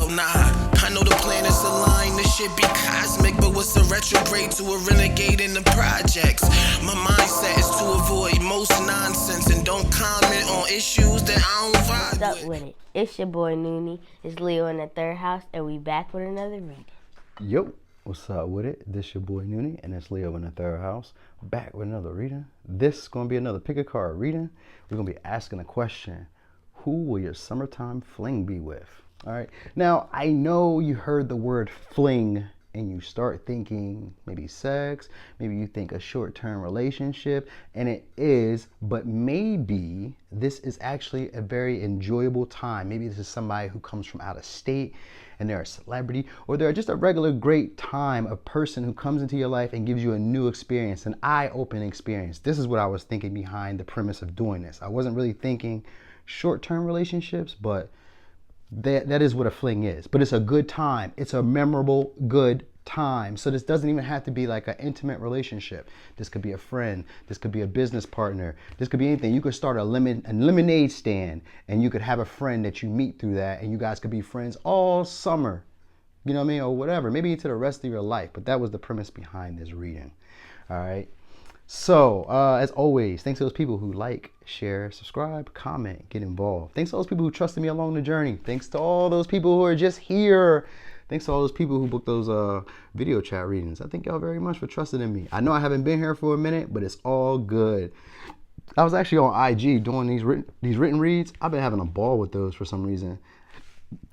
Oh nah, I know the planets align, this shit be cosmic, but what's a retrograde to a renegade in the projects? My mindset is to avoid most nonsense and don't comment on issues that I don't vibe What's up with it? It's your boy Noonie. It's Leo in the third house, and we back with another reading. Yo, what's up with it? This your boy Noonie, and it's Leo in the third house. Back with another reading. This is going to be another pick a card reading. We're going to be asking a question. Who will your summertime fling be with? All right. Now, I know you heard the word fling and you start thinking maybe sex, maybe you think a short-term relationship, and it is, but maybe this is actually a very enjoyable time. Maybe this is somebody who comes from out of state and they're a celebrity, or they're just a regular great time, a person who comes into your life and gives you a new experience, an eye-opening experience. This is what I was thinking behind the premise of doing this. I wasn't really thinking short-term relationships, but that is what a fling is. But it's a good time. It's a memorable, good time. So this doesn't even have to be like an intimate relationship. This could be a friend. This could be a business partner. This could be anything. You could start a lemonade stand, and you could have a friend that you meet through that, and you guys could be friends all summer. You know what I mean? Or whatever. Maybe into the rest of your life. But that was the premise behind this reading. All right. So, as always, thanks to those people who like, share, subscribe, comment, get involved. Thanks to those people who trusted me along the journey. Thanks to all those people who are just here. Thanks to all those people who booked those video chat readings. I thank y'all very much for trusting in me. I know I haven't been here for a minute, but it's all good. I was actually on IG doing these written reads. I've been having a ball with those for some reason.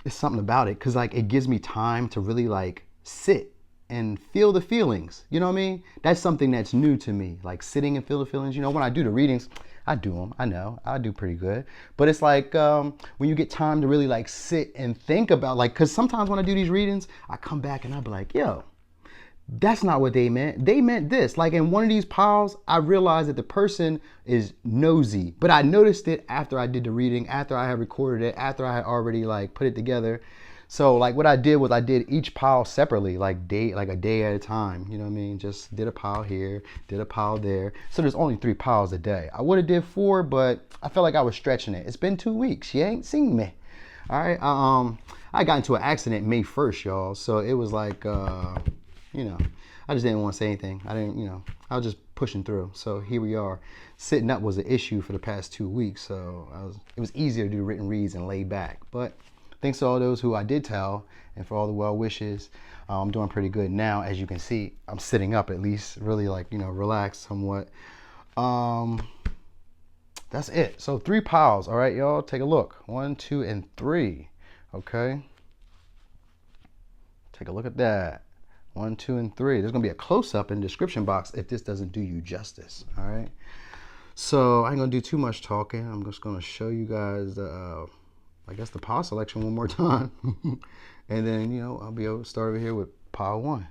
It's something about it, because like it gives me time to really like sit and feel the feelings. You know what I mean? That's something that's new to me, like sitting and feel the feelings. You know, when I do the readings, I do them. I know I do pretty good. But it's like when you get time to really like sit and think about, like, because sometimes when I do these readings, I come back and I'll be like, yo, that's not what they meant. They meant this. Like in one of these piles, I realized that the person is nosy, but I noticed it after I did the reading, after I had recorded it, after I had already like put it together. So like what I did was I did each pile separately, like a day at a time. You know what I mean? Just did a pile here, did a pile there. So there's only 3 piles a day. I would have did 4, but I felt like I was stretching it. It's been 2 weeks. You ain't seen me. All right. I got into an accident May 1st, y'all. So it was like, you know, I just didn't want to say anything. I didn't, you know, I was just pushing through. So here we are. Sitting up was an issue for the past 2 weeks. So it was easier to do written reads and lay back. But thanks to all those who I did tell, and for all the well wishes. I'm doing pretty good now. As you can see, I'm sitting up at least, really like, you know, relaxed somewhat. That's it. So 3 piles. All right, y'all, take a look. 1, 2, and 3. Okay. Take a look at that. 1, 2, and 3. There's gonna be a close-up in the description box if this doesn't do you justice. All right. So I ain't gonna do too much talking. I'm just gonna show you guys the I guess the pile selection one more time. And then, you know, I'll be able to start over here with pile 1.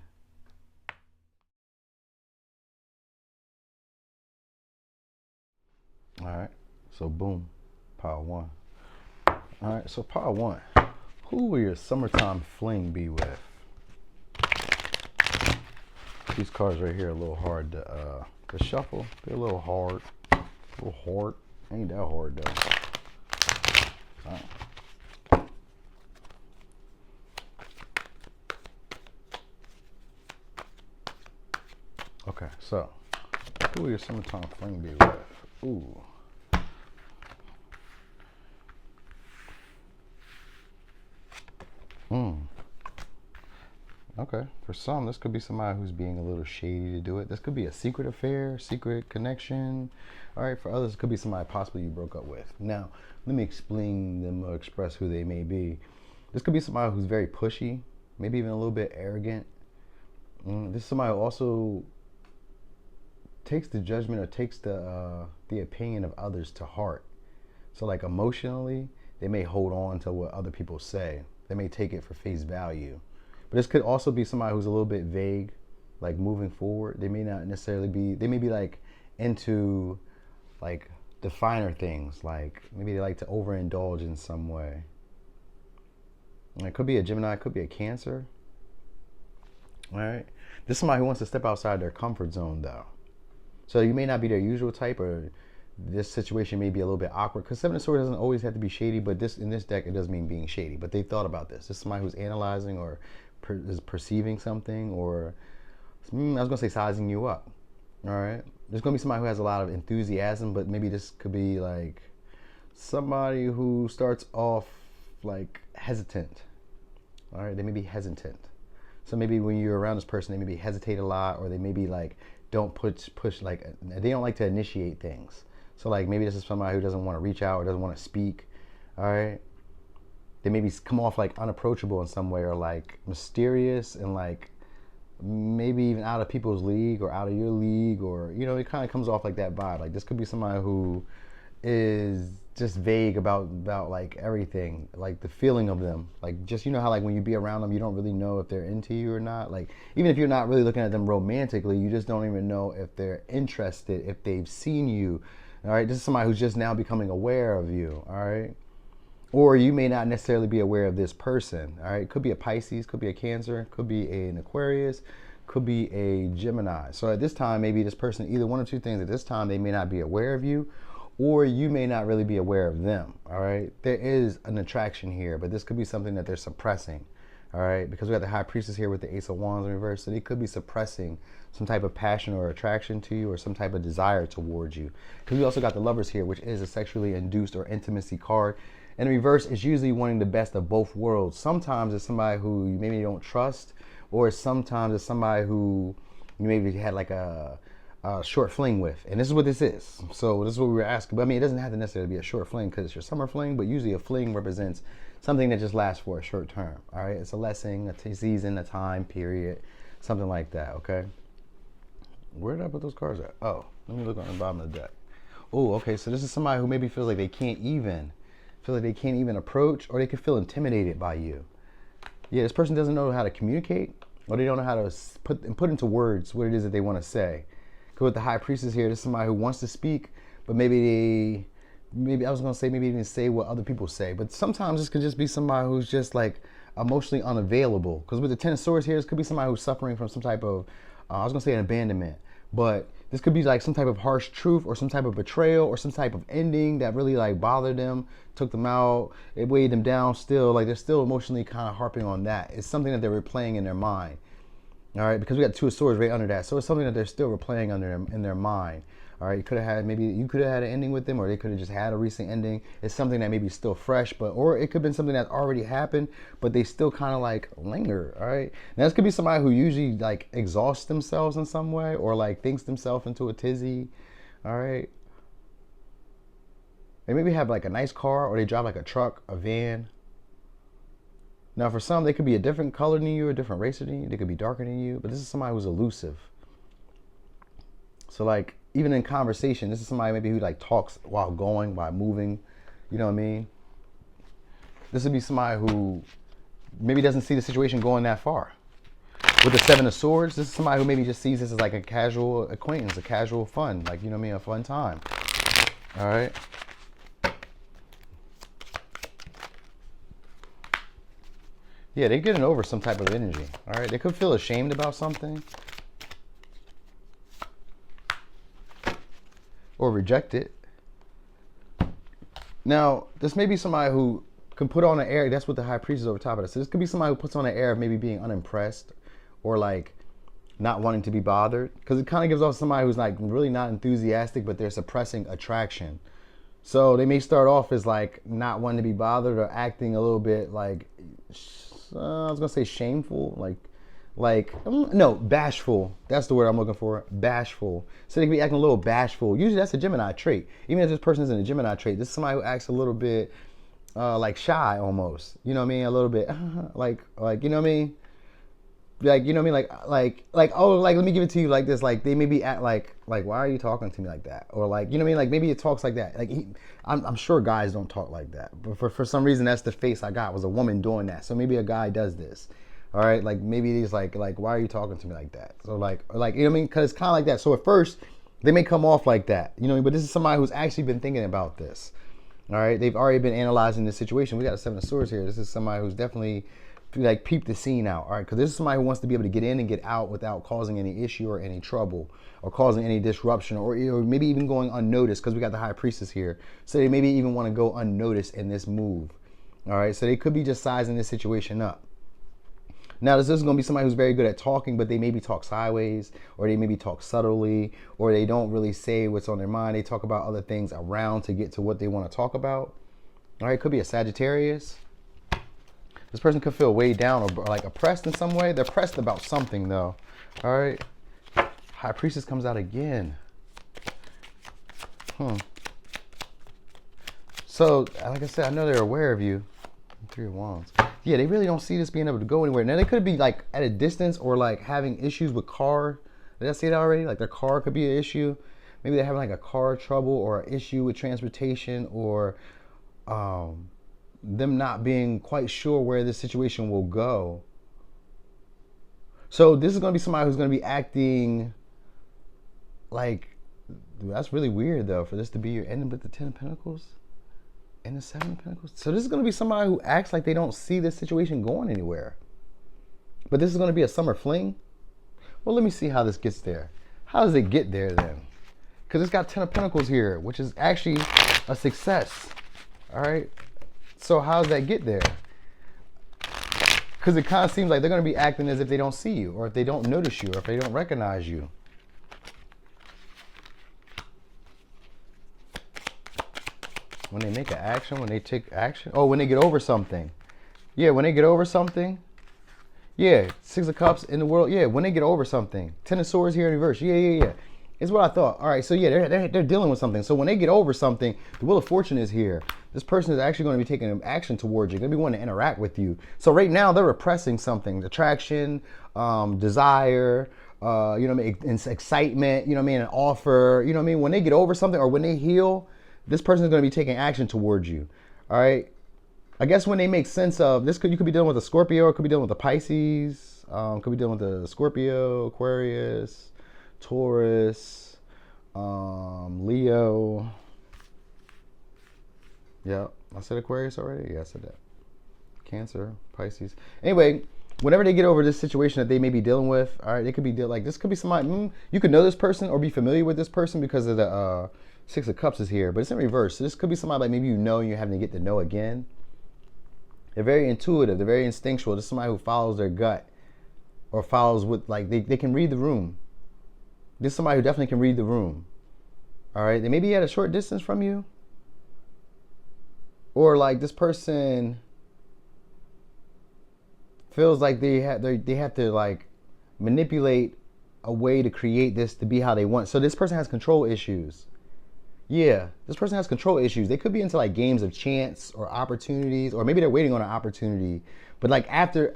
All right, so boom, pile 1. All right, so pile 1. Who will your summertime fling be with? These cards right here are a little hard to shuffle. They're a little hard. Ain't that hard though. All right. Okay, so who will your summertime fling be with? Ooh. Okay, for some, this could be somebody who's being a little shady to do it. This could be a secret affair, secret connection. All right, for others, it could be somebody possibly you broke up with. Now, let me explain them or express who they may be. This could be somebody who's very pushy, maybe even a little bit arrogant. This is somebody who also takes the judgment or takes the opinion of others to heart. So like emotionally, they may hold on to what other people say. They may take it for face value. But this could also be somebody who's a little bit vague, like moving forward. They may not necessarily be, they may be like into like the finer things, like maybe they like to overindulge in some way. And it could be a Gemini, it could be a Cancer. All right. This is somebody who wants to step outside their comfort zone though. So you may not be their usual type, or this situation may be a little bit awkward, because Seven of Swords doesn't always have to be shady, but in this deck, it does mean being shady. But they thought about this. This is somebody who's analyzing or is perceiving something, or I was going to say sizing you up. All right. There's going to be somebody who has a lot of enthusiasm, but maybe this could be like somebody who starts off like hesitant. All right. They may be hesitant. So maybe when you're around this person, they maybe hesitate a lot, or they maybe like don't push like, they don't like to initiate things. So like maybe this is somebody who doesn't want to reach out or doesn't want to speak. All right. They maybe come off like unapproachable in some way, or like mysterious, and like maybe even out of people's league or out of your league, or, you know, it kind of comes off like that vibe. Like this could be somebody who is just vague about like everything, like the feeling of them. Like, just, you know how like when you be around them, you don't really know if they're into you or not. Like even if you're not really looking at them romantically, you just don't even know if they're interested, if they've seen you. All right. This is somebody who's just now becoming aware of you. All right. Or you may not necessarily be aware of this person. All right. Could be a Pisces, could be a Cancer, could be an Aquarius, could be a Gemini. So at this time, maybe this person, either one or two things. At this time, they may not be aware of you, or you may not really be aware of them. All right. There is an attraction here, but this could be something that they're suppressing. All right. Because we got the High Priestess here with the Ace of Wands in reverse. So they could be suppressing some type of passion or attraction to you, or some type of desire towards you. Because we also got the Lovers here, which is a sexually induced or intimacy card. In reverse, it's usually wanting the best of both worlds. Sometimes it's somebody who you maybe don't trust, or sometimes it's somebody who you maybe had like a short fling with. And this is what this is. So this is what we were asking. But I mean, it doesn't have to necessarily be a short fling because it's your summer fling, but usually a fling represents something that just lasts for a short term. All right. It's a lesson, a season, a time period, something like that. Okay. Where did I put those cards at? Oh, let me look on the bottom of the deck. Oh, okay. So this is somebody who maybe feels like they can't even approach, or they could feel intimidated by you. Yeah, this person doesn't know how to communicate, or they don't know how to put into words what it is that they want to say. Because with the High Priestess here, this is somebody who wants to speak, but maybe I was going to say maybe they didn't say what other people say. But sometimes this could just be somebody who's just like emotionally unavailable. Because with the Ten of Swords here, this could be somebody who's suffering from some type of, I was going to say an abandonment. But this could be like some type of harsh truth, or some type of betrayal, or some type of ending that really like bothered them, took them out, it weighed them down still. Like they're still emotionally kind of harping on that. It's something that they're replaying in their mind. All right, because we got Two of Swords right under that. So it's something that they're still replaying in their mind. All right, you could have had an ending with them, or they could have just had a recent ending. It's something that may be still fresh, or it could have been something that already happened, but they still kind of like linger. All right, now this could be somebody who usually like exhausts themselves in some way, or like thinks themselves into a tizzy. All right, they maybe have like a nice car, or they drive like a truck, a van. Now for some, they could be a different color than you, a different race than you. They could be darker than you, but this is somebody who's elusive. So like, even in conversation, this is somebody maybe who like talks while moving, you know what I mean? This would be somebody who maybe doesn't see the situation going that far. With the Seven of Swords, this is somebody who maybe just sees this as like a casual acquaintance, a casual fun, like, you know what I mean, a fun time. All right. Yeah, they're getting over some type of energy. All right, they could feel ashamed about something, or reject it. Now, this may be somebody who can put on an air. That's what the High Priest is over top of this. So this could be somebody who puts on an air of maybe being unimpressed, or like not wanting to be bothered. Because it kind of gives off somebody who's like really not enthusiastic, but they're suppressing attraction. So they may start off as like not wanting to be bothered, or acting a little bit like, I was going to say shameful, no, bashful. That's the word I'm looking for. Bashful. So they can be acting a little bashful. Usually that's a Gemini trait. Even if this person isn't a Gemini trait, this is somebody who acts a little bit like shy almost. You know what I mean? A little bit like, you know what I mean? Like, you know what I mean? Like, oh, like, let me give it to you like this. Like, they maybe act like, why are you talking to me like that? Or like, you know what I mean? Like, maybe it talks like that. Like, I'm sure guys don't talk like that. But for some reason, that's the face I got, was a woman doing that. So maybe a guy does this. All right? Like, maybe he's like, why are you talking to me like that? So like, you know what I mean? Because it's kind of like that. So at first, they may come off like that. You know, but this is somebody who's actually been thinking about this. All right? They've already been analyzing this situation. We got a Seven of Swords here. This is somebody who's definitely like peep the scene out, all right? Because this is somebody who wants to be able to get in and get out without causing any issue or any trouble or causing any disruption or maybe even going unnoticed, because we got the high priestess here. So they maybe even want to go unnoticed in this move, all right? So they could be just sizing this situation up. Now, this is going to be somebody who's very good at talking, but they maybe talk sideways, or they maybe talk subtly, or they don't really say what's on their mind. They talk about other things around to get to what they want to talk about. All right, could be a Sagittarius. This person could feel weighed down or like oppressed in some way. They're pressed about something though. All right. High Priestess comes out again. So, like I said, I know they're aware of you. Three of Wands. Yeah, they really don't see this being able to go anywhere. Now, they could be like at a distance or like having issues with car. Did I say that already? Like their car could be an issue. Maybe they're having like a car trouble or an issue with transportation, or them not being quite sure where this situation will go. So this is going to be somebody who's going to be acting like, dude, that's really weird though, for this to be your ending with the 10 of Pentacles and the 7 of Pentacles. So this is going to be somebody who acts like they don't see this situation going anywhere. But this is going to be a summer fling. Well, let me see how this gets there. How does it get there then? Because it's got 10 of Pentacles here, which is actually a success. All right. So how does that get there? Because it kind of seems like they're going to be acting as if they don't see you, or if they don't notice you, or if they don't recognize you. When they make an action, when they take action. Oh, when they get over something. Yeah, when they get over something. Yeah, 6 of Cups in the world. Yeah, when they get over something. 10 of Swords here in reverse. Yeah. It's what I thought. All right, so yeah, they're dealing with something. So when they get over something, the Wheel of Fortune is here. This person is actually going to be taking action towards you. Going to be wanting to interact with you. So right now they're repressing something: attraction, desire, excitement. You know what I mean? An offer. You know what I mean? When they get over something or when they heal, this person is going to be taking action towards you. All right. I guess when they make sense of this, you could be dealing with a Scorpio, or could be dealing with a Pisces, could be dealing with a Scorpio, Aquarius, Taurus, Leo. Yeah, I said Aquarius already. Yeah, I said that. Cancer, Pisces. Anyway, whenever they get over this situation that they may be dealing with, all right, they could be like, this could be somebody. You could know this person or be familiar with this person because of the 6 of Cups is here, but it's in reverse. So this could be somebody like maybe you know and you're having to get to know again. They're very intuitive. They're very instinctual. This is somebody who follows their gut, or follows with, like, they can read the room. This is somebody who definitely can read the room. All right. They may be at a short distance from you. Or like this person feels like they have to like manipulate a way to create this to be how they want. So this person has control issues. Yeah, this person has control issues. They could be into like games of chance or opportunities, or maybe they're waiting on an opportunity. But like after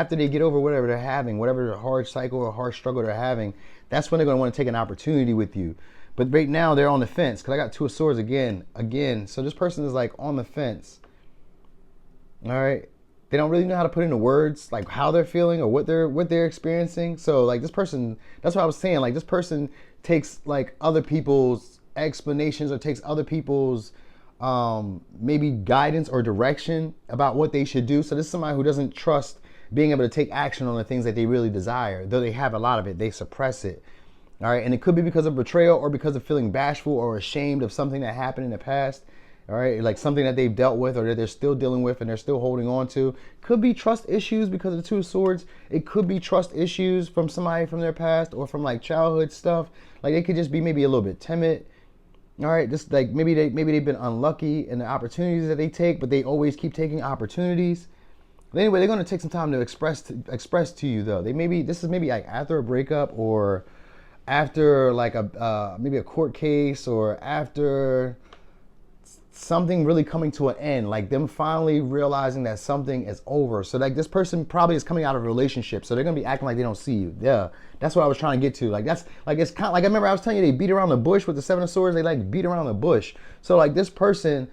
they get over whatever they're having, whatever hard cycle or hard struggle they're having, that's when they're going to want to take an opportunity with you. But right now they're on the fence, because I got 2 of Swords again. So this person is like on the fence. All right. They don't really know how to put into words like how they're feeling or what they're experiencing. So like this person, that's what I was saying. Like this person takes like other people's explanations, or takes other people's maybe guidance or direction about what they should do. So this is somebody who doesn't trust being able to take action on the things that they really desire. Though they have a lot of it, they suppress it. All right. And it could be because of betrayal, or because of feeling bashful or ashamed of something that happened in the past. All right. Like something that they've dealt with, or that they're still dealing with and they're still holding on to. Could be trust issues because of the 2 of Swords. It could be trust issues from somebody from their past, or from like childhood stuff. Like they could just be maybe a little bit timid. All right. Just like maybe they've been unlucky in the opportunities that they take, but they always keep taking opportunities. But anyway, they're going to take some time to express to you though. This is maybe like after a breakup, or after like maybe a court case, or after something really coming to an end, like them finally realizing that something is over. So like this person probably is coming out of a relationship, so they're gonna be acting like they don't see you. Yeah, that's what I was trying to get to. Like that's like, it's kind of like, I remember I was telling you they beat around the bush with the 7 of Swords. They like beat around the bush. So like this person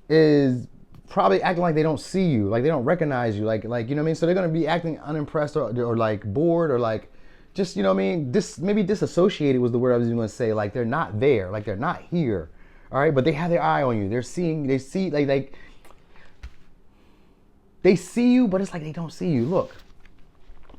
is probably acting like they don't see you, like they don't recognize you, like you know what I mean. So they're gonna be acting unimpressed, or like bored, or like just, you know what I mean, maybe disassociated was the word I was even gonna say. Like they're not there, like they're not here. All right, but they have their eye on you. They see, like They see you, but it's like they don't see you. Look,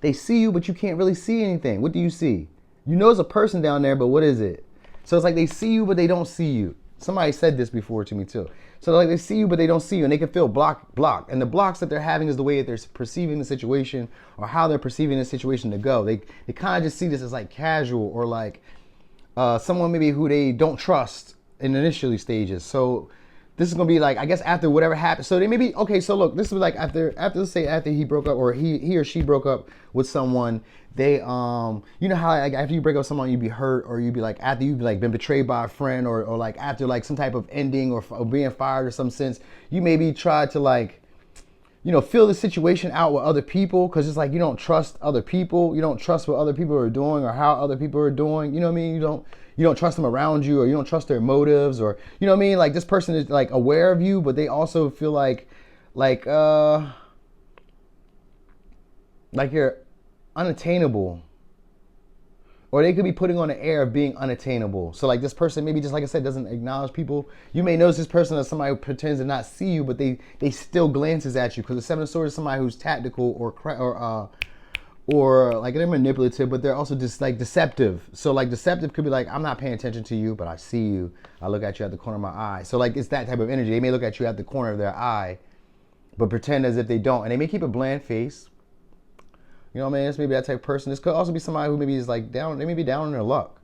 they see you, but you can't really see anything. What do you see? You know there's a person down there, but what is it? So it's like they see you, but they don't see you. Somebody said this before to me too. So like they see you, but they don't see you, and they can feel blocked. And the blocks that they're having is the way that they're perceiving the situation, or how they're perceiving the situation to go. They kind of just see this as like casual, or like someone maybe who they don't trust in the initially stages. So this is gonna be like, I guess after whatever happened. So they maybe, okay, so look, this is like after let's say after he broke up, or he or she broke up with someone, they you know how like after you break up with someone, you'd be hurt, or you'd be like, after you've like been betrayed by a friend, or like after like some type of ending, or being fired or some sense, you maybe try to like, you know, feel the situation out with other people, because it's like you don't trust other people, you don't trust what other people are doing or how other people are doing, you know what I mean? You don't trust them around you, or you don't trust their motives, or you know what I mean? Like this person is like aware of you, but they also feel like you're unattainable. Or they could be putting on an air of being unattainable. So like this person maybe, just like I said, doesn't acknowledge people. You may notice this person as somebody who pretends to not see you, but they still glances at you, because the Seven of Swords is somebody who's tactical, or like they're manipulative, but they're also just like deceptive. So like deceptive could be like, I'm not paying attention to you, but I see you. I look at you at the corner of my eye. So like it's that type of energy. They may look at you at the corner of their eye, but pretend as if they don't. And they may keep a bland face. You know what I mean? It's maybe that type of person. This could also be somebody who maybe is like down. They may be down on their luck.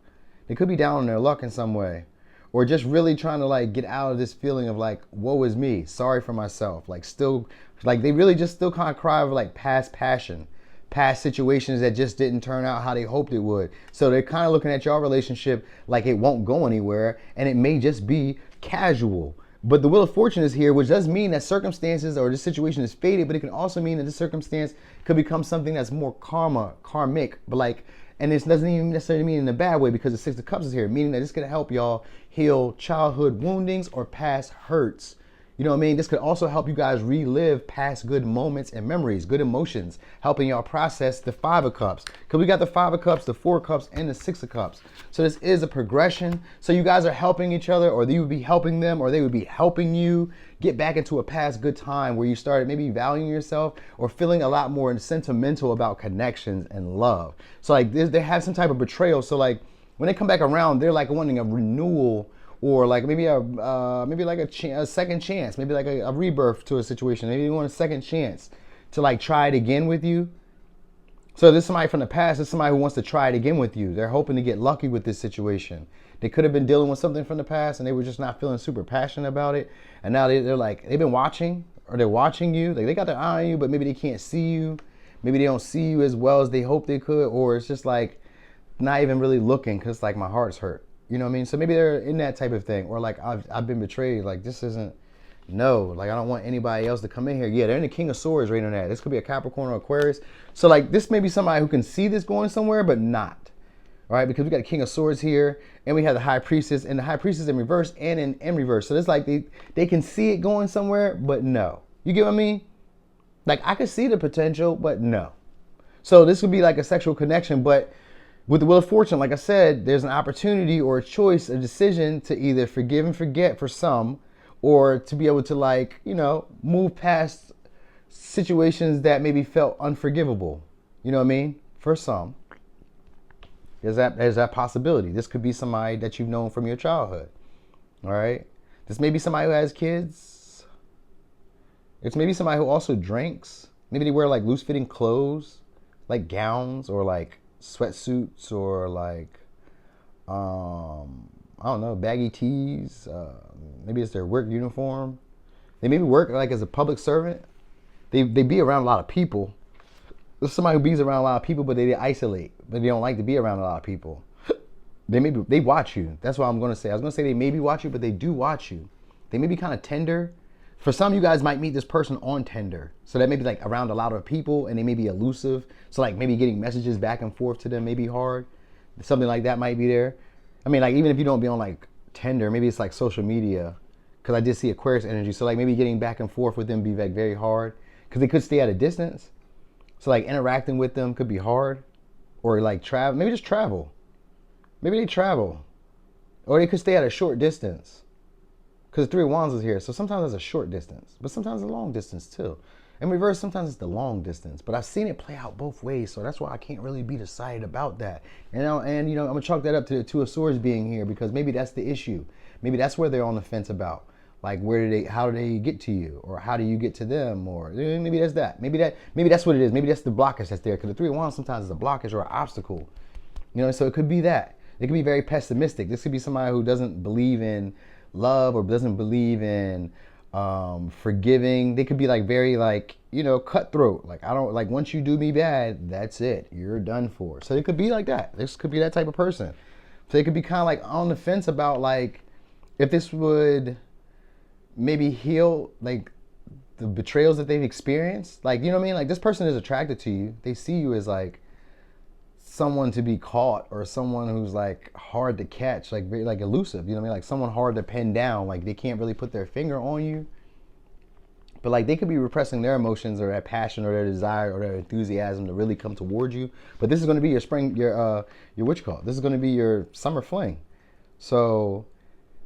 They could be down on their luck in some way. Or just really trying to like get out of this feeling of like, woe is me. Sorry for myself. Like still, like they really just still kind of cry over like past passion. Past situations that just didn't turn out how they hoped it would. So they're kind of looking at your relationship like it won't go anywhere, and it may just be casual. But the Wheel of Fortune is here, which does mean that circumstances or this situation is fated, but it can also mean that this circumstance could become something that's more karmic, but like, and this doesn't even necessarily mean in a bad way, because the Six of Cups is here, meaning that it's gonna help y'all heal childhood woundings or past hurts. You know what I mean? This could also help you guys relive past good moments and memories, good emotions, helping y'all process the Five of Cups. Because we got the Five of Cups, the Four of Cups, and the Six of Cups. So this is a progression. So you guys are helping each other, or you would be helping them, or they would be helping you get back into a past good time where you started maybe valuing yourself, or feeling a lot more sentimental about connections and love. So like they have some type of betrayal. So like when they come back around, they're like wanting a renewal, or like maybe a second chance, maybe like a rebirth to a situation. Maybe they want a second chance to like try it again with you. So this is somebody from the past. This is somebody who wants to try it again with you. They're hoping to get lucky with this situation. They could have been dealing with something from the past, and they were just not feeling super passionate about it. And now they're like, they've been watching, or they're watching you. Like they got their eye on you, but maybe they can't see you. Maybe they don't see you as well as they hope they could, or it's just like not even really looking, because like my heart's hurt. You know what I mean? So maybe they're in that type of thing, or like I've been betrayed. Like this isn't, no, like I don't want anybody else to come in here. Yeah, they're in the King of Swords right on that. This could be a Capricorn or Aquarius. So like this may be somebody who can see this going somewhere, but not. All right, because we got the King of Swords here, and we have the High Priestess, and the High Priestess in reverse and in reverse. So it's like they can see it going somewhere, but no. You get what I mean? Like I could see the potential, but no. So this would be like a sexual connection, but with the Wheel of Fortune, like I said, there's an opportunity or a choice, a decision to either forgive and forget for some, or to be able to like, you know, move past situations that maybe felt unforgivable. You know what I mean? For some. There's that possibility. This could be somebody that you've known from your childhood. All right? This may be somebody who has kids. It's maybe somebody who also drinks. Maybe they wear like loose-fitting clothes, like gowns, or like sweatsuits, or like I don't know, baggy tees. Maybe it's their work uniform. They maybe work like as a public servant. They be around a lot of people. There's somebody who be around a lot of people, but they isolate. But they don't like to be around a lot of people. They watch you. That's what I'm gonna say. I was gonna say they maybe watch you, but they do watch you. They may be kind of tender. For some, you guys might meet this person on Tinder. So that may be like around a lot of people, and they may be elusive. So like maybe getting messages back and forth to them may be hard. Something like that might be there. I mean, like even if you don't be on like Tinder, maybe it's like social media. Because I did see Aquarius energy. So like maybe getting back and forth with them be like very hard. Because they could stay at a distance. So like interacting with them could be hard. Or like travel, maybe just travel. Maybe they travel. Or they could stay at a short distance. Because the Three of Wands is here. So sometimes it's a short distance. But sometimes it's a long distance too. In reverse, sometimes it's the long distance, but I've seen it play out both ways, so that's why I can't really be decided about that. And I'm gonna chalk that up to the Two of Swords being here, because maybe that's the issue. Maybe that's where they're on the fence about. Like, how do they get to you, or how do you get to them, or maybe that's that. Maybe that's what it is. Maybe that's the blockage that's there, because the Three of Wands sometimes is a blockage or an obstacle. So it could be that. It could be very pessimistic. This could be somebody who doesn't believe in love or doesn't believe in forgiving. They could be like very like, cutthroat. Like, I don't like, once you do me bad, that's it. You're done for. So it could be like that. This could be that type of person. So they could be kind of like on the fence about like if this would maybe heal like the betrayals that they've experienced. Like, you know what I mean? Like, this person is attracted to you. They see you as like someone to be caught, or someone who's like hard to catch, like very like elusive, you know what I mean? Like someone hard to pin down, like they can't really put their finger on you. But like they could be repressing their emotions or their passion or their desire or their enthusiasm to really come towards you. But this is going to be your spring, your what you call it? This is going to be your summer fling. So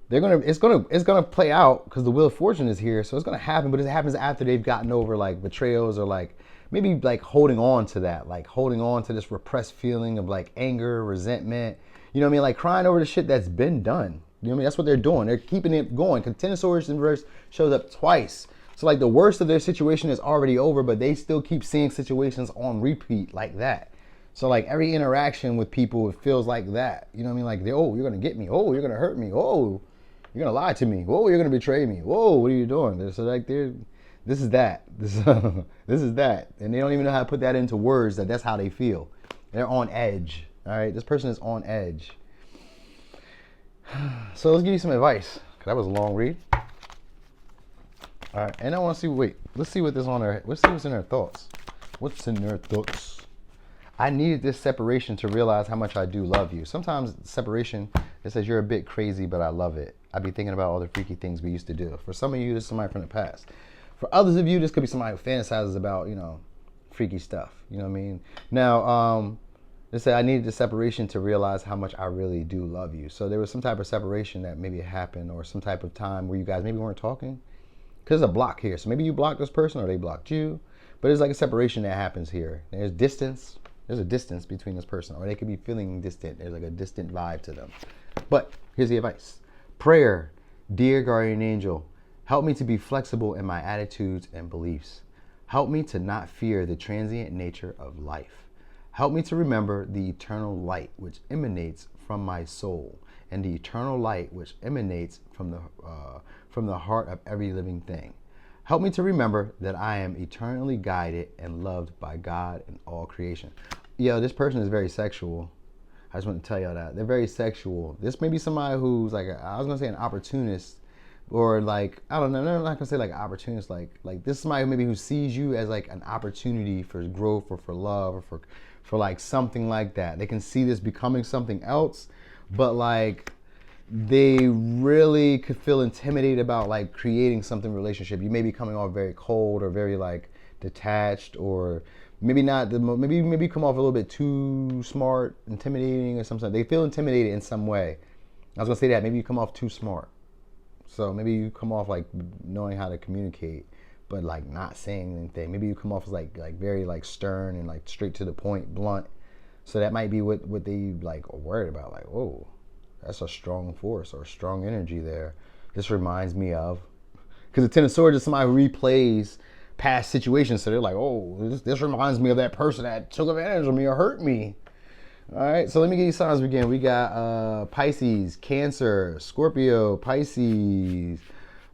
it's gonna play out because the Wheel of Fortune is here. So it's gonna happen, but it happens after they've gotten over like betrayals or like maybe like holding on to that, like holding on to this repressed feeling of like anger, resentment. You know what I mean? Like crying over the shit that's been done. You know what I mean? That's what they're doing. They're keeping it going. Ten of Swords in reverse shows up twice. So like the worst of their situation is already over, but they still keep seeing situations on repeat like that. So like every interaction with people, it feels like that. You know what I mean? Like, oh, you're gonna get me. Oh, you're gonna hurt me. Oh, you're gonna lie to me. Oh, you're gonna betray me. Whoa, what are you doing? So like this is that. This is that. And they don't even know how to put that into words, that's how they feel. They're on edge. All right, this person is on edge. So let's give you some advice. That was a long read. All right, and I want to see, let's see what's in their thoughts. What's in their thoughts? I needed this separation to realize how much I do love you. Sometimes separation, it says you're a bit crazy, but I love it. I be thinking about all the freaky things we used to do. For some of you, this is somebody from the past. For others of you, this could be somebody who fantasizes about, freaky stuff. You know what I mean? Now, they say I needed the separation to realize how much I really do love you. So there was some type of separation that maybe happened, or some type of time where you guys maybe weren't talking. Because there's a block here. So maybe you blocked this person or they blocked you. But there's like a separation that happens here. There's distance. There's a distance between this person, or they could be feeling distant. There's like a distant vibe to them. But here's the advice. Prayer. Dear guardian angel, help me to be flexible in my attitudes and beliefs. Help me to not fear the transient nature of life. Help me to remember the eternal light which emanates from my soul, and the eternal light which emanates from the heart of every living thing. Help me to remember that I am eternally guided and loved by God and all creation. This person is very sexual. I just want to tell y'all that. They're very sexual. This may be somebody who's like, I was going to say an opportunist, or like, I don't know, I'm not going to say like opportunist, like this is somebody maybe who sees you as like an opportunity for growth or for love or for like something like that. They can see this becoming something else, but like they really could feel intimidated about like creating something relationship. You may be coming off very cold or very like detached, or maybe not maybe come off a little bit too smart, intimidating or something. They feel intimidated in some way. I was gonna say that maybe you come off too smart. So maybe you come off like knowing how to communicate, but like not saying anything. Maybe you come off as like very like stern and like straight to the point, blunt. So that might be what they like are worried about. Like, whoa, that's a strong force or a strong energy there. This reminds me of, because the Ten of Swords is somebody who replays past situations. So they're like, oh, this reminds me of that person that took advantage of me or hurt me. All right, so let me give you signs again. We got Pisces, Cancer, Scorpio, Pisces,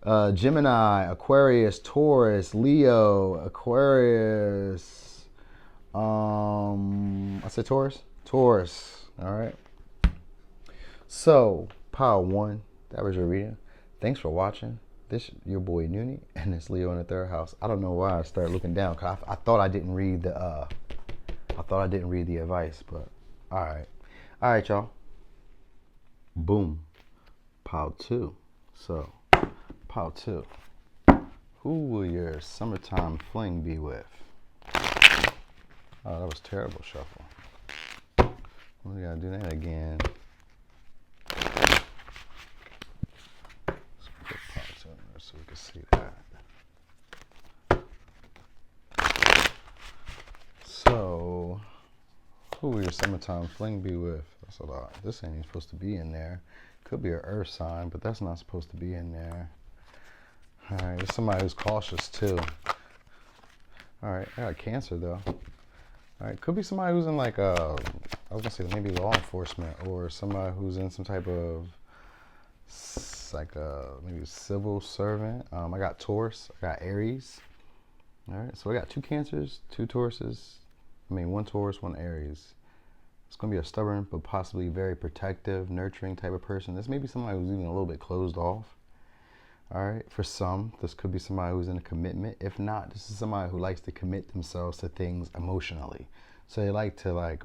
Gemini, Aquarius, Taurus, Leo, Aquarius. I said Taurus? Taurus. All right. So, pile one, that was your reading. Thanks for watching. This your boy Noonie, and it's Leo in the third house. I don't know why I started looking down, cause I thought I didn't read the advice, but all right, y'all. Boom, pile two. So, pile two. Who will your summertime fling be with? Oh, that was terrible shuffle. We gotta do that again. Let's put pile two in there so we can see that. Who will your summertime fling be with? That's a lot. This ain't even supposed to be in there. Could be an earth sign, but that's not supposed to be in there. All right, there's somebody who's cautious too. All right, I got Cancer though. All right, could be somebody who's in like I was gonna say maybe law enforcement, or somebody who's in some type of like maybe civil servant. I got Taurus, I got Aries. All right, so I got 2 Cancers, 2 Tauruses. I mean, 1 Taurus, 1 Aries. It's gonna be a stubborn but possibly very protective, nurturing type of person. This may be somebody who's even a little bit closed off. All right, for some, this could be somebody who's in a commitment. If not, this is somebody who likes to commit themselves to things emotionally. So they like to like,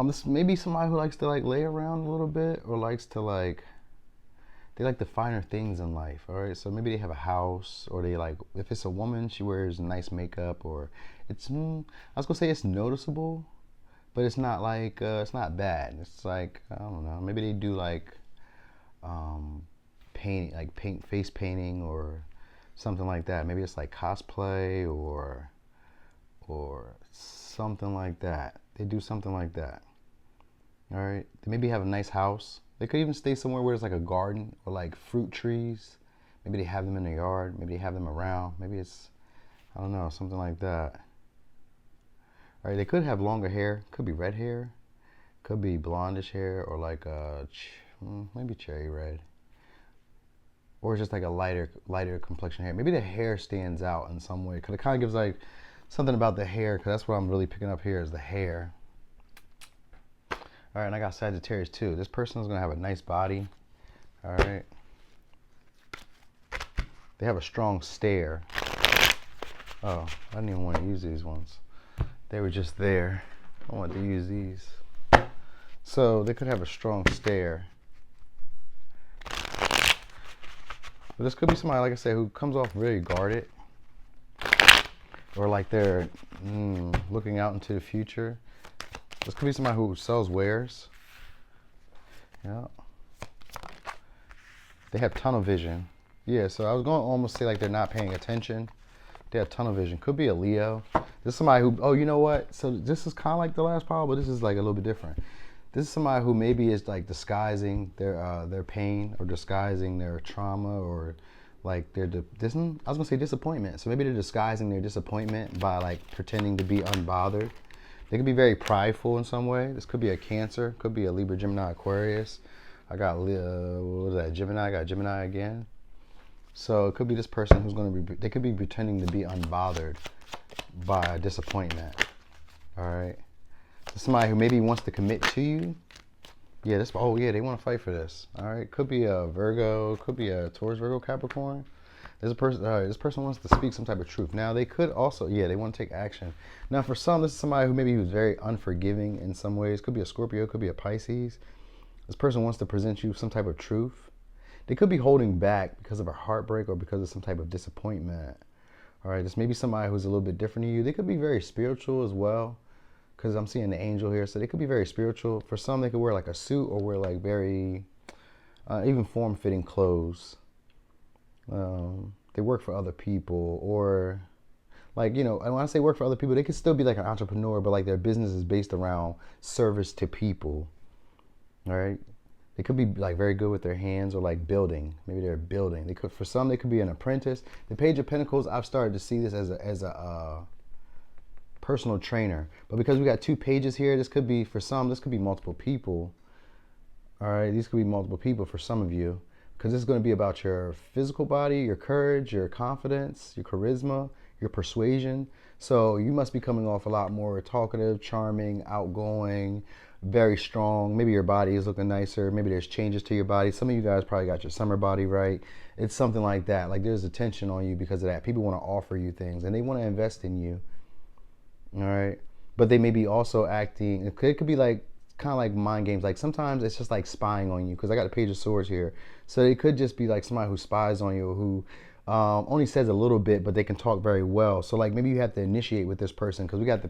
this may be somebody who likes to like lay around a little bit, or likes to like, they like the finer things in life. All right, so maybe they have a house, or they like, if it's a woman, she wears nice makeup, or it's, I was gonna say it's noticeable, but it's not like, it's not bad. It's like, I don't know, maybe they do like, paint, like face painting or something like that. Maybe it's like cosplay or something like that. They do something like that. All right, they maybe have a nice house. They could even stay somewhere where there's like a garden or like fruit trees. Maybe they have them in their yard. Maybe they have them around. Maybe it's, I don't know, something like that. All right, they could have longer hair. Could be red hair. Could be blondish hair, or like maybe cherry red. Or just like a lighter complexion hair. Maybe the hair stands out in some way, because it kind of gives like something about the hair, because that's what I'm really picking up here is the hair. All right, and I got Sagittarius too. This person is gonna have a nice body. All right. They have a strong stare. Oh, I didn't even want to use these ones. They were just there. I wanted to use these. So they could have a strong stare. But this could be somebody, like I said, who comes off very guarded, or like they're looking out into the future. This could be somebody who sells wares. Yeah. They have tunnel vision. Yeah, so I was going to almost say like they're not paying attention. They have tunnel vision. Could be a Leo. This is somebody who, oh, you know what? So this is kind of like the last pile, but this is like a little bit different. This is somebody who maybe is like disguising their pain, or disguising their trauma, or like I was gonna say disappointment. So maybe they're disguising their disappointment by like pretending to be unbothered. They could be very prideful in some way. This could be a Cancer, could be a Libra, Gemini, Aquarius. I got what was that? Gemini. I got Gemini again. So it could be this person who's gonna be. They could be pretending to be unbothered by disappointment. All right. Somebody who maybe wants to commit to you. Yeah, oh yeah, they want to fight for this. All right, could be a Virgo, could be a Taurus, Virgo, Capricorn. There's a person, all right, this person wants to speak some type of truth. Now they could also, yeah, they want to take action. Now for some, this is somebody who maybe was very unforgiving in some ways. Could be a Scorpio, could be a Pisces. This person wants to present you some type of truth. They could be holding back because of a heartbreak, or because of some type of disappointment. All right, this may be somebody who's a little bit different to you. They could be very spiritual as well, because I'm seeing the angel here. So they could be very spiritual. For some, they could wear like a suit, or wear like very, even form-fitting clothes. They work for other people, or like, you know, and when I say work for other people, they could still be like an entrepreneur, but like their business is based around service to people. All right. They could be like very good with their hands, or like building. Maybe they're building. They could, for some, they could be an apprentice. The Page of Pentacles, I've started to see this as a personal trainer. But because we got 2 pages here, this could be, for some, this could be multiple people. All right, these could be multiple people for some of you, because this is going to be about your physical body, your courage, your confidence, your charisma, your persuasion. So you must be coming off a lot more talkative, charming, outgoing, very strong. Maybe your body is looking nicer. Maybe there's changes to your body. Some of you guys probably got your summer body right. It's something like that. Like there's attention on you because of that. People want to offer you things, and they want to invest in you. All right. But they may be also acting, it could be like kind of like mind games. Like sometimes it's just like spying on you, because I got a Page of Swords here. So it could just be like somebody who spies on you, who only says a little bit, but they can talk very well. So like maybe you have to initiate with this person, because we got the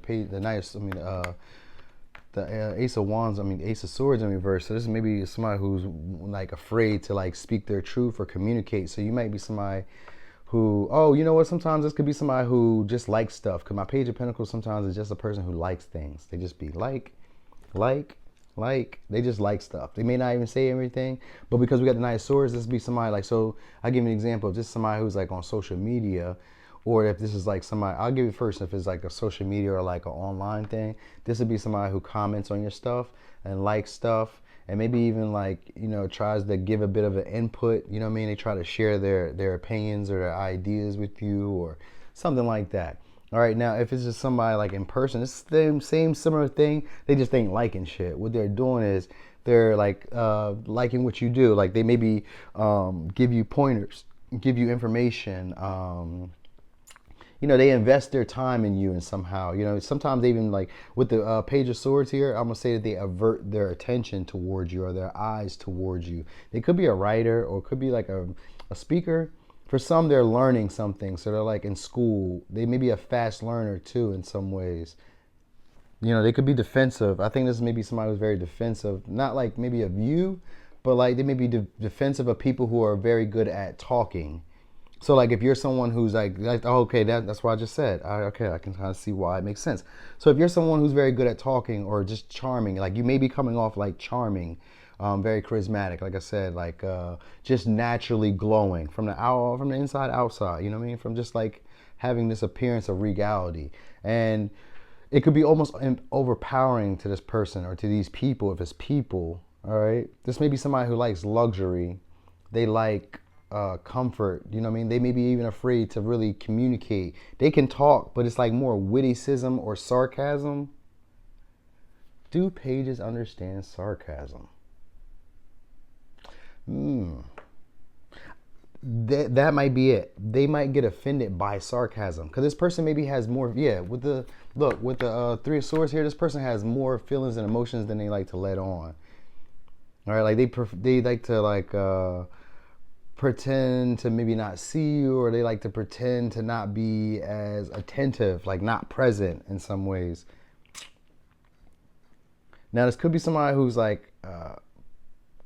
Ace of Wands, Ace of Swords in reverse. So this is maybe somebody who's like afraid to like speak their truth or communicate. So you might be somebody who, oh, you know what, sometimes this could be somebody who just likes stuff. Because my Page of Pentacles sometimes is just a person who likes things. They just be like, They just like stuff. They may not even say everything, but because we got the Knight of Swords, this be somebody like, so I'll give you an example of just somebody who's like on social media, or if this is like somebody, I'll give you first if it's like a social media or like an online thing. This would be somebody who comments on your stuff and likes stuff, and maybe even like, you know, tries to give a bit of an input, you know what I mean? They try to share their opinions or their ideas with you or something like that. All right, now if it's just somebody like in person, it's the same similar thing. They just ain't liking shit. What they're doing is they're like liking what you do. Like they maybe give you pointers, give you information. You know, they invest their time in you and somehow, you know, sometimes they even like with the Page of Swords here, I'm gonna say that they avert their attention towards you or their eyes towards you. They could be a writer or could be like a speaker. For some, they're learning something, so they're like in school. They may be a fast learner too in some ways. You know, they could be defensive. I think this may be somebody who's very defensive, not like maybe of you, but like they may be defensive of people who are very good at talking. So like if you're someone who's like oh, okay, that's what I just said. Okay, I can kind of see why it makes sense. So if you're someone who's very good at talking or just charming, like you may be coming off like charming, very charismatic, like I said, like just naturally glowing from the inside outside, you know what I mean? From just like having this appearance of regality. And it could be almost overpowering to this person or to these people, if it's people, all right? This may be somebody who likes luxury. They like comfort, you know what I mean? They may be even afraid to really communicate. They can talk, but it's like more witticism or sarcasm. Do pages understand sarcasm? That might be it. They might get offended by sarcasm because this person maybe has more. Yeah, with the Three of Swords here, this person has more feelings and emotions than they like to let on. All right, like they like to like pretend to maybe not see you, or they like to pretend to not be as attentive, like not present in some ways. Now this could be somebody who's like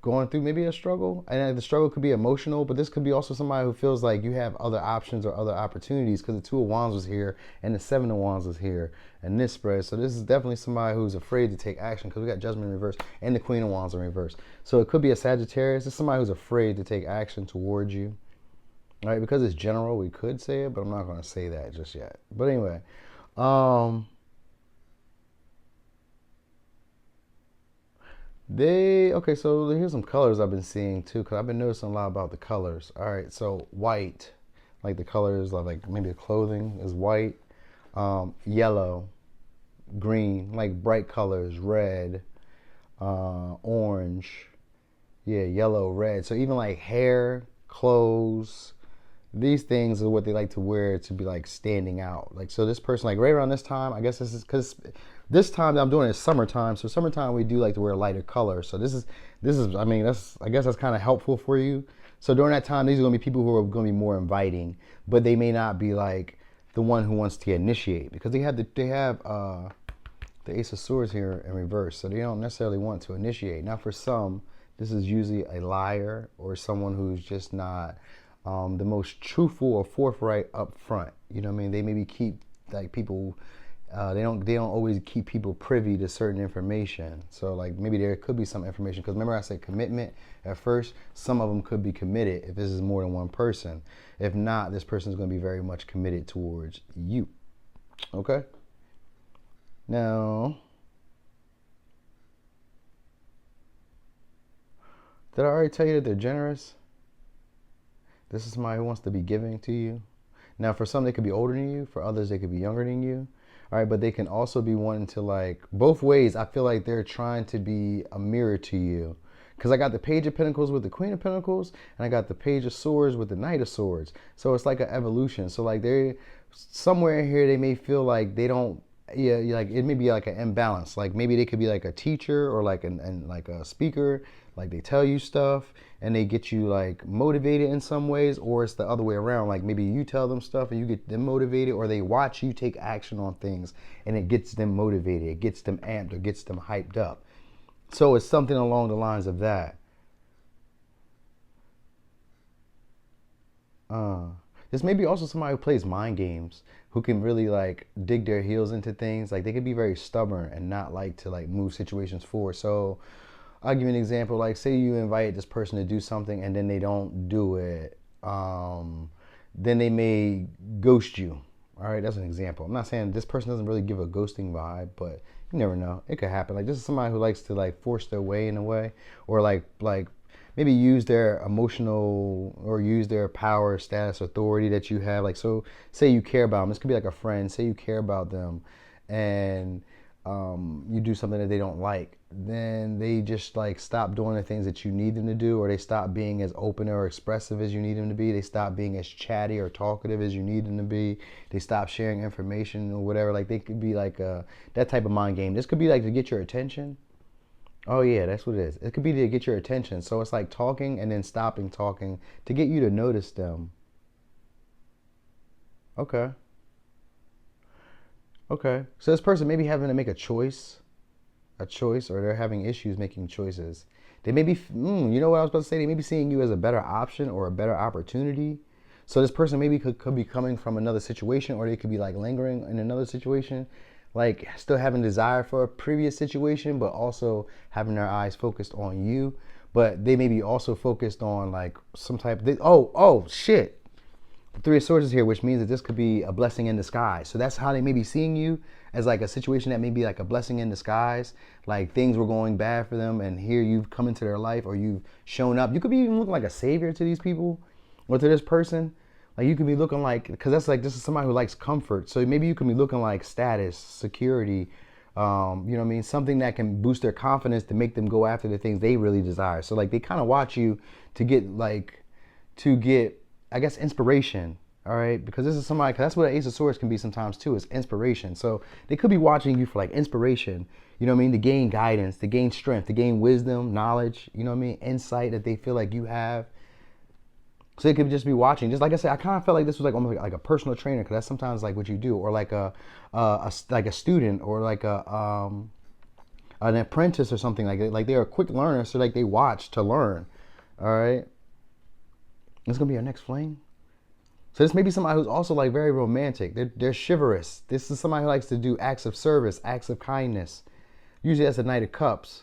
going through maybe a struggle, and the struggle could be emotional, but this could be also somebody who feels like you have other options or other opportunities because the Two of Wands was here and the Seven of Wands was here and this spread. So this is definitely somebody who's afraid to take action because we got Judgment in reverse and the Queen of Wands in reverse. So it could be a Sagittarius. It's somebody who's afraid to take action towards you. All right, because it's general, we could say it, but I'm not going to say that just yet. But anyway, okay, so here's some colors I've been seeing too, because I've been noticing a lot about the colors. All right, so white, like the colors of like maybe the clothing is white, yellow, green, like bright colors, red, orange, yeah, yellow, red. So even like hair, clothes, these things are what they like to wear to be like standing out. Like, so this person, like right around this time, I guess this is because this time that I'm doing is summertime. So summertime we do like to wear lighter colors. So this is I mean, I guess that's kind of helpful for you. So during that time, these are gonna be people who are gonna be more inviting, but they may not be like the one who wants to initiate because they have the Ace of Swords here in reverse. So they don't necessarily want to initiate. Now for some, this is usually a liar or someone who's just not the most truthful or forthright up front. You know what I mean? They maybe keep like people, they don't always keep people privy to certain information. So like maybe there could be some information, because remember I said commitment at first, some of them could be committed if this is more than one person. If not, this person is going to be very much committed towards you. Okay? Now, did I already tell you that they're generous? This is somebody who wants to be giving to you. Now, for some, they could be older than you. For others, they could be younger than you. All right, but they can also be wanting to, like, both ways. I feel like they're trying to be a mirror to you. Because I got the Page of Pentacles with the Queen of Pentacles, and I got the Page of Swords with the Knight of Swords. So it's like an evolution. So, like, they're somewhere in here, they may feel like they don't, yeah, like it may be like an imbalance. Like maybe they could be like a teacher or like like a speaker. Like they tell you stuff and they get you like motivated in some ways, or it's the other way around. Like maybe you tell them stuff and you get them motivated, or they watch you take action on things and it gets them motivated, it gets them amped or gets them hyped up. So it's something along the lines of that. This may be also somebody who plays mind games, who can really like dig their heels into things. Like they could be very stubborn and not like to like move situations forward. So I'll give you an example. Like say you invite this person to do something and then they don't do it. Then they may ghost you. All right, that's an example. I'm not saying this person doesn't really give a ghosting vibe, but you never know. It could happen. Like this is somebody who likes to like force their way in a way, or like maybe use their emotional or use their power, status, authority that you have. Like, so say you care about them. This could be like a friend. Say you care about them and you do something that they don't like. Then they just like stop doing the things that you need them to do, or they stop being as open or expressive as you need them to be. They stop being as chatty or talkative as you need them to be. They stop sharing information or whatever. Like they could be like that type of mind game. This could be like to get your attention. Oh yeah, that's what it is. It could be to get your attention. So it's like talking and then stopping talking to get you to notice them. Okay. Okay. So this person may be having to make a choice, or they're having issues making choices. They may be, you know what I was about to say? They may be seeing you as a better option or a better opportunity. So this person maybe could be coming from another situation, or they could be like lingering in another situation, like still having desire for a previous situation, but also having their eyes focused on you. But they may be also focused on like some type of, oh shit. Three of Swords is here, which means that this could be a blessing in disguise. So that's how they may be seeing you, as like a situation that may be like a blessing in disguise. Like things were going bad for them, and here you've come into their life, or you've shown up. You could be even looking like a savior to these people, or to this person. Like you could be looking like, because that's like, this is somebody who likes comfort. So maybe you can be looking like status, security, you know what I mean? Something that can boost their confidence to make them go after the things they really desire. So like they kind of watch you to get I guess, inspiration. All right, because this is somebody, because that's what an Ace of Swords can be sometimes too, is inspiration. So they could be watching you for like inspiration, you know what I mean, to gain guidance, to gain strength, to gain wisdom, knowledge, you know what I mean, insight that they feel like you have. So they could just be watching. Just like I said, I kind of felt like this was like almost like a personal trainer, because that's sometimes like what you do, or like a student, or like an apprentice or something like that. Like they're a quick learner, so like they watch to learn. All right, it's gonna be our next fling. So this may be somebody who's also like very romantic. They're chivalrous. This is somebody who likes to do acts of service, acts of kindness. Usually that's a Knight of Cups.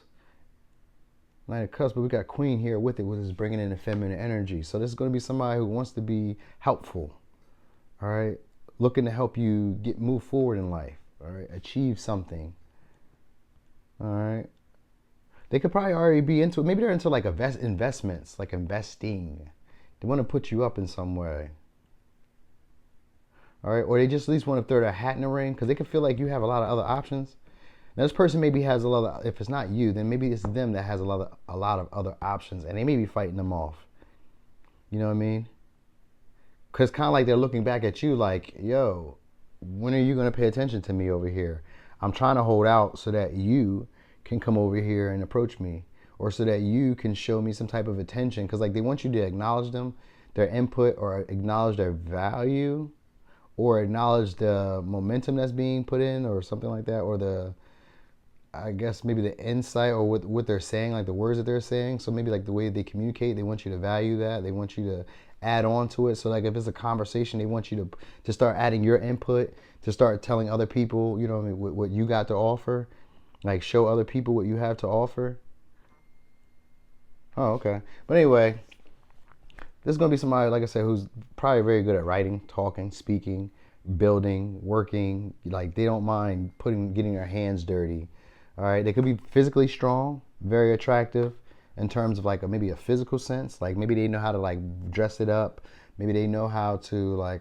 Knight of Cups, but we got Queen here with it, which is bringing in the feminine energy. So this is going to be somebody who wants to be helpful. All right, looking to help you move forward in life. All right, achieve something. All right. They could probably already be into it. Maybe they're into like investments, like investing. They want to put you up in some way. All right, or they just at least want to throw their hat in the ring, because they can feel like you have a lot of other options. Now this person maybe has a lot of, if it's not you, then maybe it's them that has a lot of other options, and they may be fighting them off. You know what I mean? Because kind of like they're looking back at you like, yo, when are you going to pay attention to me over here? I'm trying to hold out so that you can come over here and approach me, or so that you can show me some type of attention, because like they want you to acknowledge them, their input, or acknowledge their value, or acknowledge the momentum that's being put in, or something like that, or the, I guess maybe the insight, or what they're saying, like the words that they're saying. So maybe like the way they communicate, they want you to value that. They want you to add on to it. So like if it's a conversation, they want you to start adding your input, to start telling other people, you know what I mean, what you got to offer, like show other people what you have to offer. Oh, okay. But anyway, this is going to be somebody, like I said, who's probably very good at writing, talking, speaking, building, working. Like they don't mind getting their hands dirty. All right. They could be physically strong, very attractive in terms of like maybe a physical sense. Like maybe they know how to like dress it up. Maybe they know how to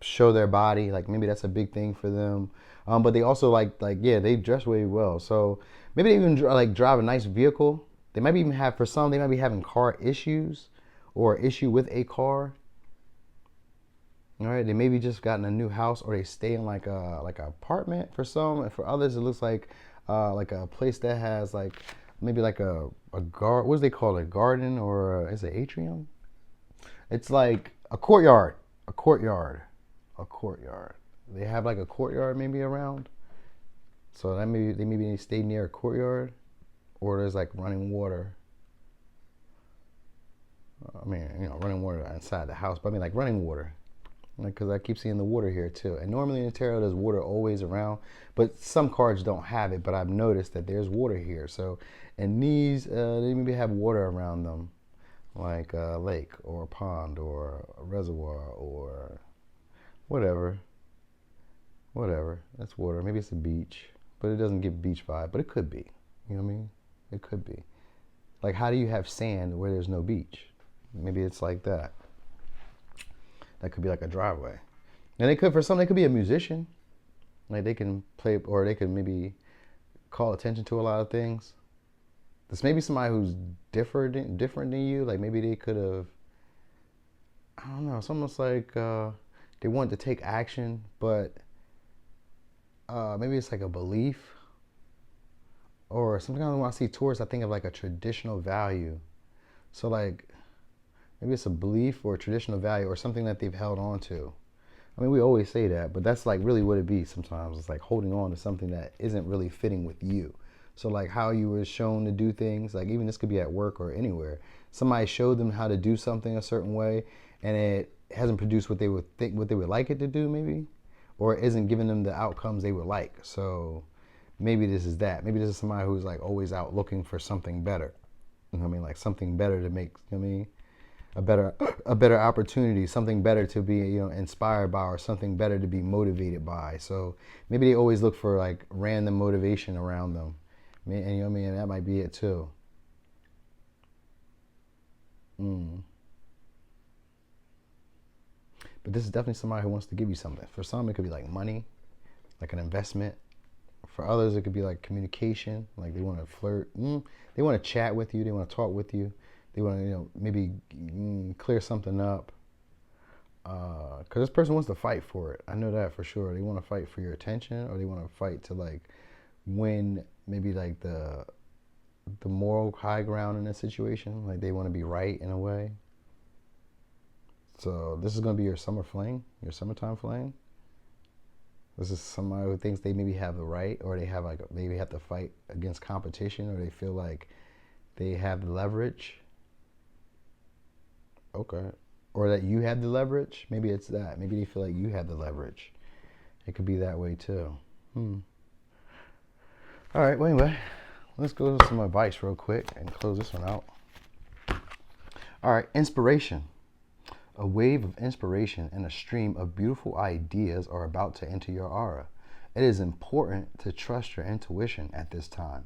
show their body. Like maybe that's a big thing for them. But they also they dress really well. So maybe they even drive a nice vehicle. They might even have, for some, they might be having car issues, or issue with a car. All right, they maybe just gotten a new house, or they stay in like a apartment for some, and for others it looks like a place that has like maybe like a guard. What do they call it? A garden, or is it atrium? It's like a courtyard. A courtyard. A courtyard. They have like a courtyard maybe around. So that maybe they stay near a courtyard, or there's like running water. I mean, running water inside the house, but I mean like running water. Because I keep seeing the water here too. And normally in tarot, there's water always around, but some cards don't have it. But I've noticed that there's water here. So, and these, they maybe have water around them, like a lake or a pond or a reservoir or whatever. That's water. Maybe it's a beach, but it doesn't give beach vibe. But it could be. You know what I mean? It could be. Like, how do you have sand where there's no beach? Maybe it's like that. That could be like a driveway. And they could, for some, they could be a musician. Like they can play, or they could maybe call attention to a lot of things. This may be somebody who's different than you. Like maybe they could have, I don't know, it's almost like they want to take action, but maybe it's like a belief. Or sometimes when I see Taurus, I think of like a traditional value. So like, maybe it's a belief or a traditional value or something that they've held on to. I mean, we always say that, but that's like really what it be sometimes. It's like holding on to something that isn't really fitting with you. So like how you were shown to do things, like even this could be at work or anywhere. Somebody showed them how to do something a certain way and it hasn't produced what they would think, what they would like it to do maybe, or it isn't giving them the outcomes they would like. So maybe this is that. Maybe this is somebody who's like always out looking for something better. You know what I mean? Like something better to make, you know what I mean? A better opportunity, something better to be, inspired by, or something better to be motivated by. So maybe they always look for like random motivation around them. And you know what I mean? That might be it too. But this is definitely somebody who wants to give you something. For some, it could be like money, like an investment. For others, it could be like communication, like they want to flirt. They want to chat with you. They want to talk with you. They want to, maybe clear something up. Because this person wants to fight for it. I know that for sure. They want to fight for your attention, or they want to fight to like win maybe like the moral high ground in a situation. Like they want to be right in a way. So this is going to be your summer fling, your summertime fling. This is somebody who thinks they maybe have the right, or they have maybe have to fight against competition, or they feel like they have the leverage. Okay. Or that you have the leverage. Maybe it's that. Maybe they feel like you have the leverage. It could be that way too. All right, well anyway, let's go to some advice real quick and close this one out. All right, inspiration. A wave of inspiration and a stream of beautiful ideas are about to enter your aura. It is important to trust your intuition at this time.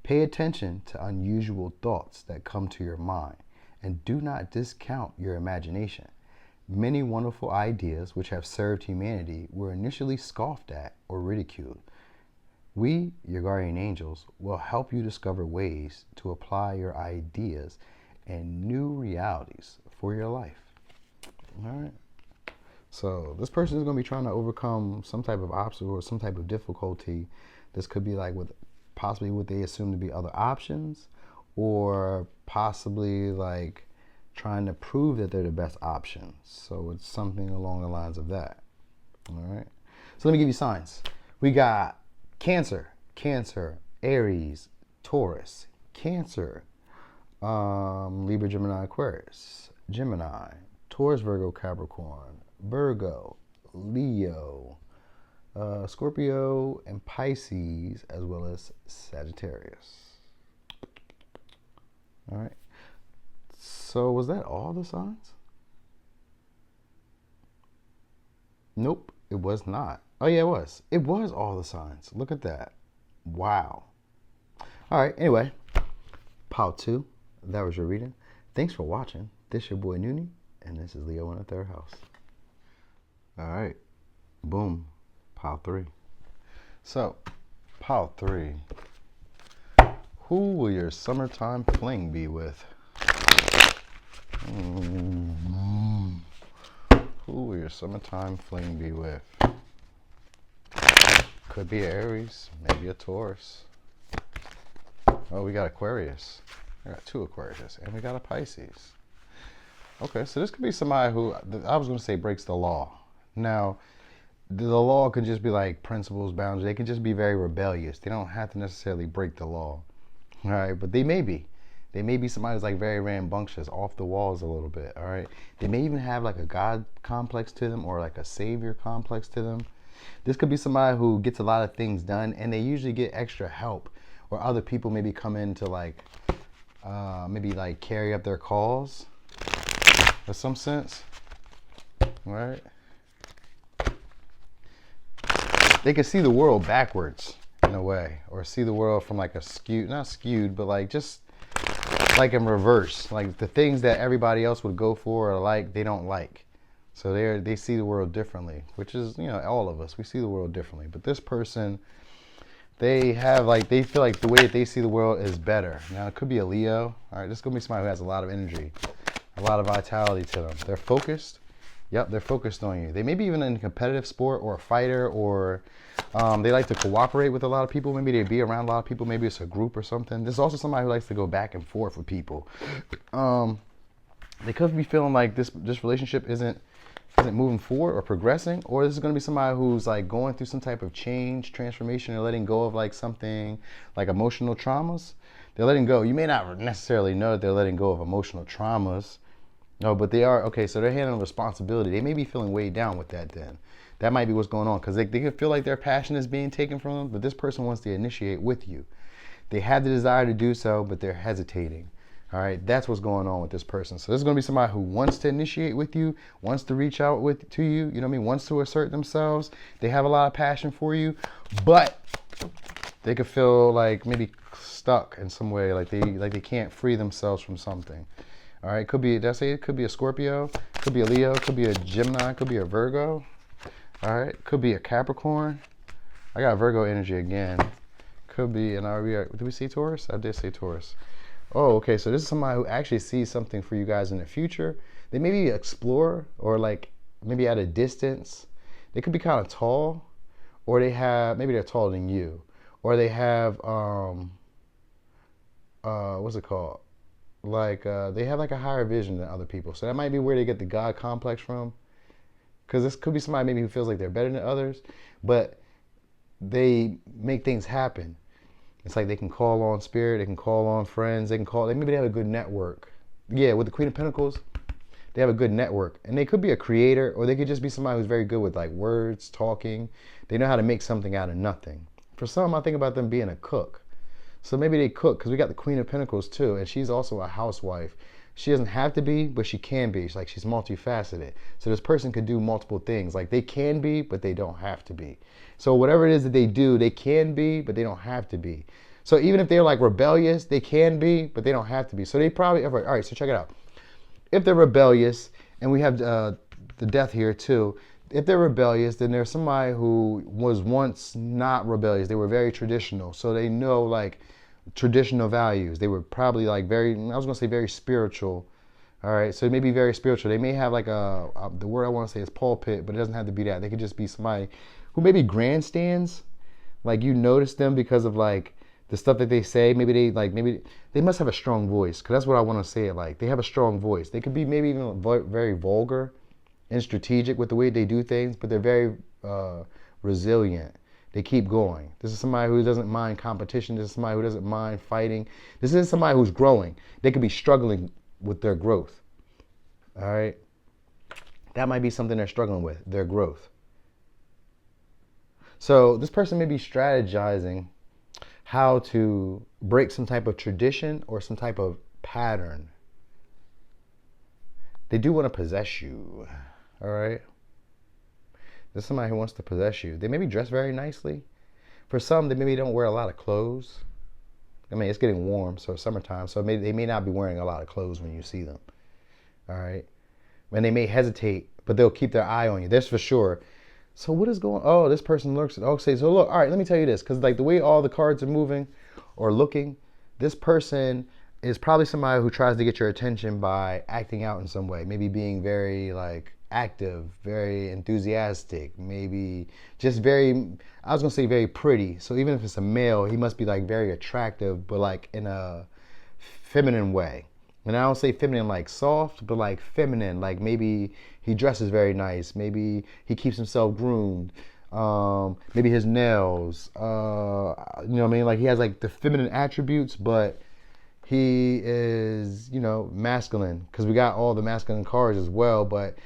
Pay attention to unusual thoughts that come to your mind, and do not discount your imagination. Many wonderful ideas which have served humanity were initially scoffed at or ridiculed. We, your guardian angels, will help you discover ways to apply your ideas and new realities for your life. All right. So this person is going to be trying to overcome some type of obstacle or some type of difficulty. This could be like with possibly what they assume to be other options, or possibly like trying to prove that they're the best option. So it's something along the lines of that. All right. So let me give you signs. We got Cancer, Aries, Taurus, Cancer, Libra, Gemini, Aquarius, Gemini, Taurus, Virgo, Capricorn, Virgo, Leo, Scorpio, and Pisces, as well as Sagittarius. All right. So was that all the signs? Nope, it was not. Oh yeah, it was. It was all the signs. Look at that. Wow. All right, anyway, part 2. That was your reading. Thanks for watching. This your boy Noonie, and this is Leo in the third house. All right. Boom. Part 3. So, part 3. Who will your summertime fling be with? Who will your summertime fling be with? Could be Aries, maybe a Taurus. Oh, we got Aquarius. I got 2 Aquarius, and we got a Pisces. Okay, so this could be somebody who, I was going to say, breaks the law. Now, the law could just be like principles, boundaries. They can just be very rebellious. They don't have to necessarily break the law. All right, but they may be. They may be somebody who's like very rambunctious, off the walls a little bit, all right? They may even have like a God complex to them or like a savior complex to them. This could be somebody who gets a lot of things done and they usually get extra help, or other people maybe come in to like, maybe like carry up their calls in some sense, all right? They can see the world backwards in a way, or see the world from like a skewed, not skewed, but like just like in reverse. Like the things that everybody else would go for or like, they don't like. So they see the world differently, which is, you know, all of us, we see the world differently. But this person, they feel like the way that they see the world is better. Now it could be a Leo. All right, this is gonna be somebody who has a lot of energy, a lot of vitality to them. They're focused. Yep, they're focused on you. They may be even in a competitive sport or a fighter, or they like to cooperate with a lot of people. Maybe they be around a lot of people. Maybe it's a group or something. This is also somebody who likes to go back and forth with people. They could be feeling like this relationship isn't moving forward or progressing, or this is going to be somebody who's like going through some type of change, transformation, or letting go of like something like emotional traumas. They're letting go. You may not necessarily know that they're letting go of emotional traumas. No, but they are, okay, so they're handling responsibility. They may be feeling weighed down with that then. That might be what's going on, because they can feel like their passion is being taken from them, but this person wants to initiate with you. They have the desire to do so, but they're hesitating. All right, that's what's going on with this person. So this is going to be somebody who wants to initiate with you, wants to reach out to you, you know what I mean, wants to assert themselves. They have a lot of passion for you, but they could feel like maybe stuck in some way, like they can't free themselves from something. All right, could be, did I say it could be a Scorpio, could be a Leo, could be a Gemini, could be a Virgo. All right, could be a Capricorn. I got Virgo energy again. Could be, and did we see Taurus? I did say Taurus. Oh, okay, so this is somebody who actually sees something for you guys in the future. They maybe explore, or like maybe at a distance. They could be kind of tall, or maybe they're taller than you, or they have, what's it called? Like they have like a higher vision than other people. So that might be where they get the God complex from. Because this could be somebody maybe who feels like they're better than others, but they make things happen. It's like they can call on spirit, they can call on friends, maybe they have a good network. Yeah, with the Queen of Pentacles, they have a good network. And they could be a creator, or they could just be somebody who's very good with like words, talking. They know how to make something out of nothing. For some, I think about them being a cook. So maybe they cook, because we got the Queen of Pentacles too, and she's also a housewife. She doesn't have to be, but she can be. She's multifaceted. So this person could do multiple things. Like they can be, but they don't have to be. So whatever it is that they do, they can be, but they don't have to be. So even if they're like rebellious, they can be, but they don't have to be. So they probably, all right, so check it out. If they're rebellious, and we have the death here too, if they're rebellious, then there's somebody who was once not rebellious. They were very traditional. So they know like traditional values. They were probably like very spiritual. All right, so they may be very spiritual. They may have like the word I want to say is pulpit, but it doesn't have to be that. They could just be somebody who maybe grandstands. Like you notice them because of like the stuff that they say. Maybe they must have a strong voice, because that's what I want to say it like. They have a strong voice. They could be maybe even very vulgar and strategic with the way they do things, but they're very resilient. They keep going. This is somebody who doesn't mind competition. This is somebody who doesn't mind fighting. This is somebody who's growing. They could be struggling with their growth. All right? That might be something they're struggling with, their growth. So this person may be strategizing how to break some type of tradition or some type of pattern. They do want to possess you. All right? This is somebody who wants to possess you. They may be dressed very nicely. For some, they maybe don't wear a lot of clothes. I mean, it's getting warm, so summertime, so they may not be wearing a lot of clothes when you see them. All right? And they may hesitate, but they'll keep their eye on you. That's for sure. So what is going on? Oh, this person looks. Okay, so look, all right, let me tell you this. Because like the way all the cards are moving or looking, this person is probably somebody who tries to get your attention by acting out in some way. Maybe being very like active, very enthusiastic, maybe just very, I was gonna say very pretty. So even if it's a male, he must be like very attractive, but like in a feminine way. And I don't say feminine like soft, but like feminine, like maybe he dresses very nice, maybe he keeps himself groomed, maybe his nails, you know what I mean? Like he has like the feminine attributes, but he is, you know, masculine, because we got all the masculine cards as well, but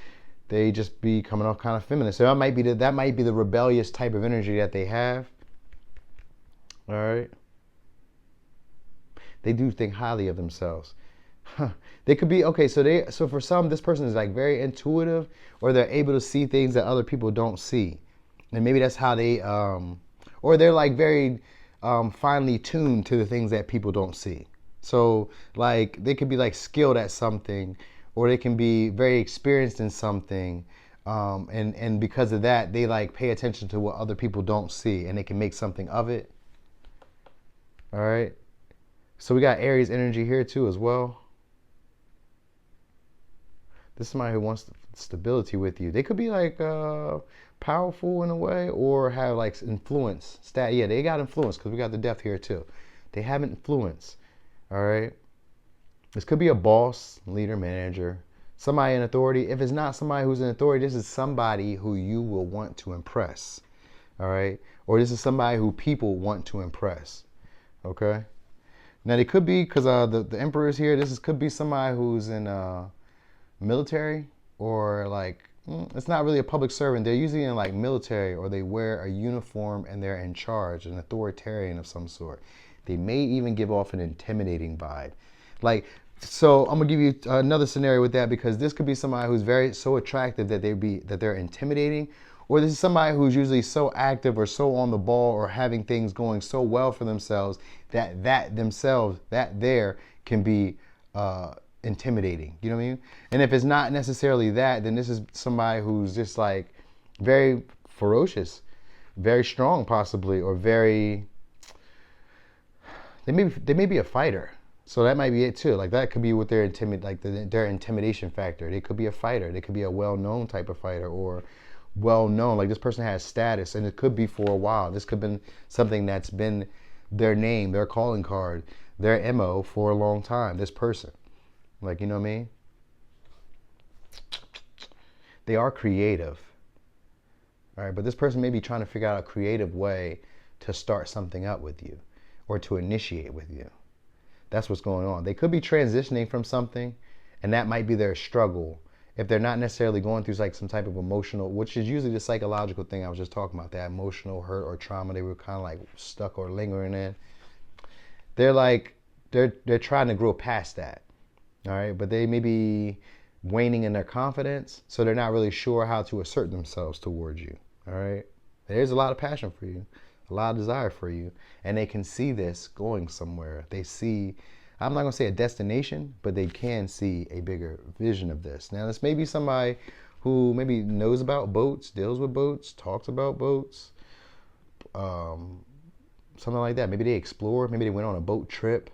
they just be coming off kind of feminine. So that might be the rebellious type of energy that they have. All right. They do think highly of themselves. Huh. They could be, okay, so for some, this person is like very intuitive, or they're able to see things that other people don't see. And maybe that's how they, or they're like very finely tuned to the things that people don't see. So like they could be like skilled at something, or they can be very experienced in something. And because of that, they like pay attention to what other people don't see, and they can make something of it. All right. So we got Aries energy here too as well. This is somebody who wants stability with you. They could be like powerful in a way, or have like influence. Yeah, they got influence, because we got the Death here too. They have influence. All right. This could be a boss, leader, manager, somebody in authority. If it's not somebody who's in authority, this is somebody who you will want to impress. All right. Or this is somebody who people want to impress. Okay. Now they could be, because the Emperor is here. Could be somebody who's in military, or like, it's not really a public servant. They're usually in like military, or they wear a uniform and they're in charge, an authoritarian of some sort. They may even give off an intimidating vibe. Like, so I'm gonna give you another scenario with that, because this could be somebody who's so attractive that they're intimidating, or this is somebody who's usually so active or so on the ball, or having things going so well for themselves that there can be intimidating. You know what I mean? And if it's not necessarily that, then this is somebody who's just like very ferocious, very strong possibly, or very, they may be a fighter. So that might be it too. Like that could be what their intimidation factor. They could be a fighter. They could be a well-known type of fighter, or well-known, like this person has status, and it could be for a while. This could have been something that's been their name, their calling card, their MO for a long time, this person. Like, you know what I mean? They are creative. All right, but this person may be trying to figure out a creative way to start something up with you, or to initiate with you. That's what's going on. They could be transitioning from something, and that might be their struggle. If they're not necessarily going through like some type of emotional, which is usually the psychological thing I was just talking about, that emotional hurt or trauma they were kind of like stuck or lingering in. They're trying to grow past that. All right, but they may be waning in their confidence, so they're not really sure how to assert themselves towards you. All right, there's a lot of passion for you, a lot of desire for you, and they can see this going somewhere. They see, I'm not gonna say a destination, but they can see a bigger vision of this. Now, this may be somebody who maybe knows about boats, deals with boats, talks about boats, something like that. Maybe they explored, maybe they went on a boat trip.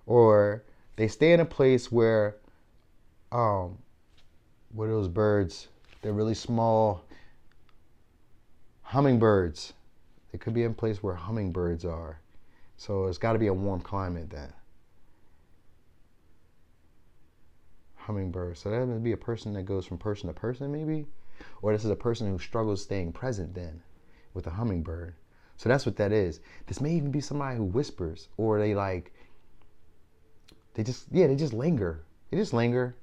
Or they stay in a place where those birds, they're really small, hummingbirds. They could be in a place where hummingbirds are. So it's got to be a warm climate then. Hummingbird. So that would be a person that goes from person to person maybe. Or this is a person who struggles staying present then with a hummingbird. So that's what that is. This may even be somebody who whispers, or they just linger. They just linger.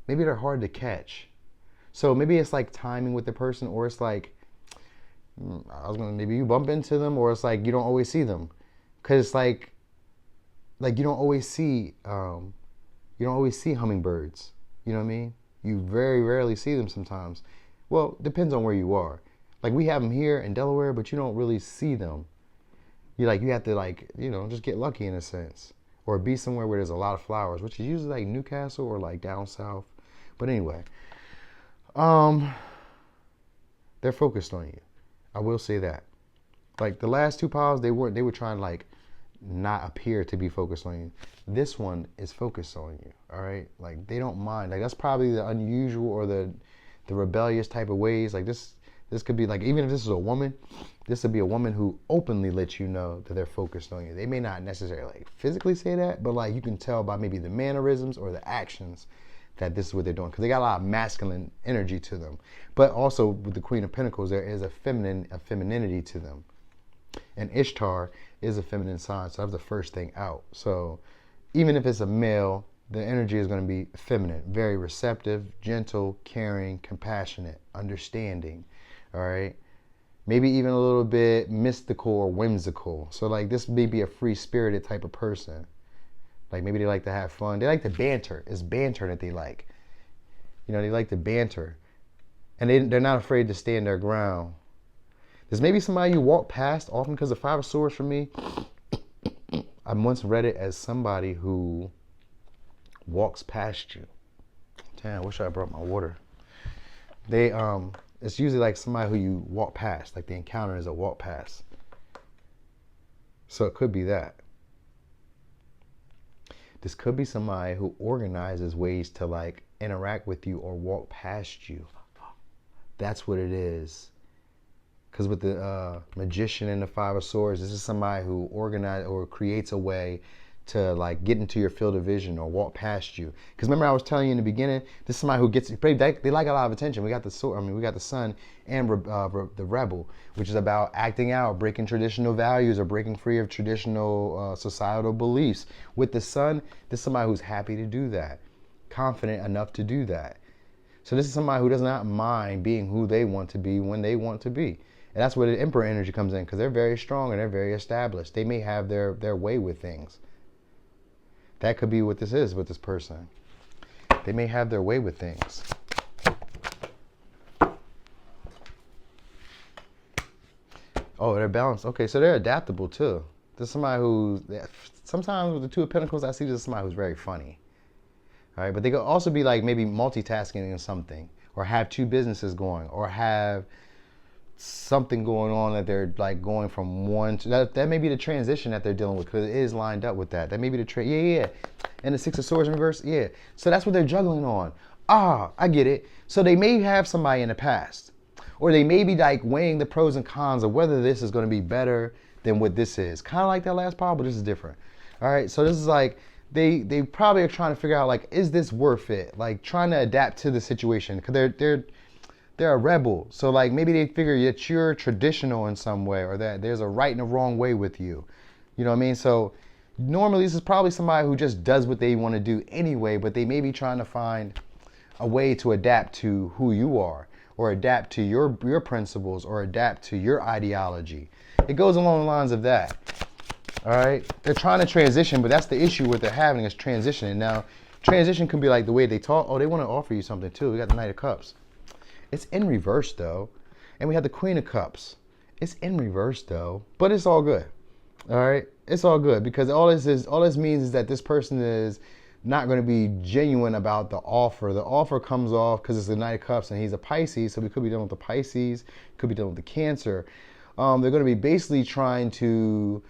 Maybe they're hard to catch. So maybe it's like timing with the person, or it's like, maybe you bump into them, or it's like you don't always see them. Cause it's like you don't always see hummingbirds. You know what I mean? You very rarely see them sometimes. Well, depends on where you are. Like we have them here in Delaware, but you don't really see them. You have to just get lucky in a sense, or be somewhere where there's a lot of flowers, which is usually like Newcastle or like down south. But anyway, they're focused on you. I will say that. Like the last two piles, they were trying to like not appear to be focused on you. This one is focused on you. All right, like they don't mind. Like that's probably the unusual or the rebellious type of ways. Like this could be like, even if this is a woman, this would be a woman who openly lets you know that they're focused on you. They may not necessarily like physically say that, but like you can tell by maybe the mannerisms or the actions that this is what they're doing, because they got a lot of masculine energy to them. But also with the Queen of Pentacles, there is a femininity to them. And Ishtar is a feminine sign, so that's the first thing out. So even if it's a male, the energy is going to be feminine, very receptive, gentle, caring, compassionate, understanding. All right. Maybe even a little bit mystical or whimsical. So like this may be a free-spirited type of person. Like maybe they like to have fun. They like to banter. It's banter that they like. You know, they like to banter. And they're not afraid to stand their ground. There's maybe somebody you walk past often, because the Five of Swords for me, I once read it as somebody who walks past you. Damn, I wish I brought my water. It's usually like somebody who you walk past, like the encounter is a walk past. So it could be that. This could be somebody who organizes ways to like interact with you or walk past you. That's what it is. Because with the Magician and the Five of Swords, this is somebody who organizes or creates a way to like get into your field of vision or walk past you. Because remember I was telling you in the beginning, this is somebody who gets, they like a lot of attention. We got the sword, we got the Sun and the Rebel, which is about acting out, breaking traditional values or breaking free of traditional societal beliefs. With the Sun, this is somebody who's happy to do that, confident enough to do that. So this is somebody who does not mind being who they want to be when they want to be. And that's where the Emperor energy comes in, because they're very strong and they're very established. They may have their way with things. That could be what this is with this person. They may have their way with things. Oh, they're balanced. Okay, so they're adaptable too. There's somebody who, sometimes with the Two of Pentacles, I see this as somebody who's very funny. All right, but they could also be like maybe multitasking in something, or have two businesses going, or have something going on that they're like going from one to that may be the transition that they're dealing with, because it is lined up with that. That may be the yeah. And the Six of Swords in reverse, yeah. So that's what they're juggling on. Ah, I get it. So they may have somebody in the past, or they may be like weighing the pros and cons of whether this is going to be better than what this is. Kind of like that last pile, but this is different. All right, so this is like they probably are trying to figure out like, is this worth it? Like trying to adapt to the situation, because they're a rebel. So like maybe they figure that you're traditional in some way, or that there's a right and a wrong way with you. You know what I mean? So normally this is probably somebody who just does what they want to do anyway, but they may be trying to find a way to adapt to who you are, or adapt to your principles, or adapt to your ideology. It goes along the lines of that. All right? They're trying to transition, but that's the issue what they're having is transitioning. Now, transition can be like the way they talk. Oh, they want to offer you something too. We got the Knight of Cups. It's in reverse though. And we have the Queen of Cups. It's in reverse though, but it's all good. All right? It's all good, because all this means is that this person is not going to be genuine about the offer. The offer comes off because it's the Knight of Cups and he's a Pisces, so we could be dealing with the Pisces, could be dealing with the Cancer. They're going to be basically trying to,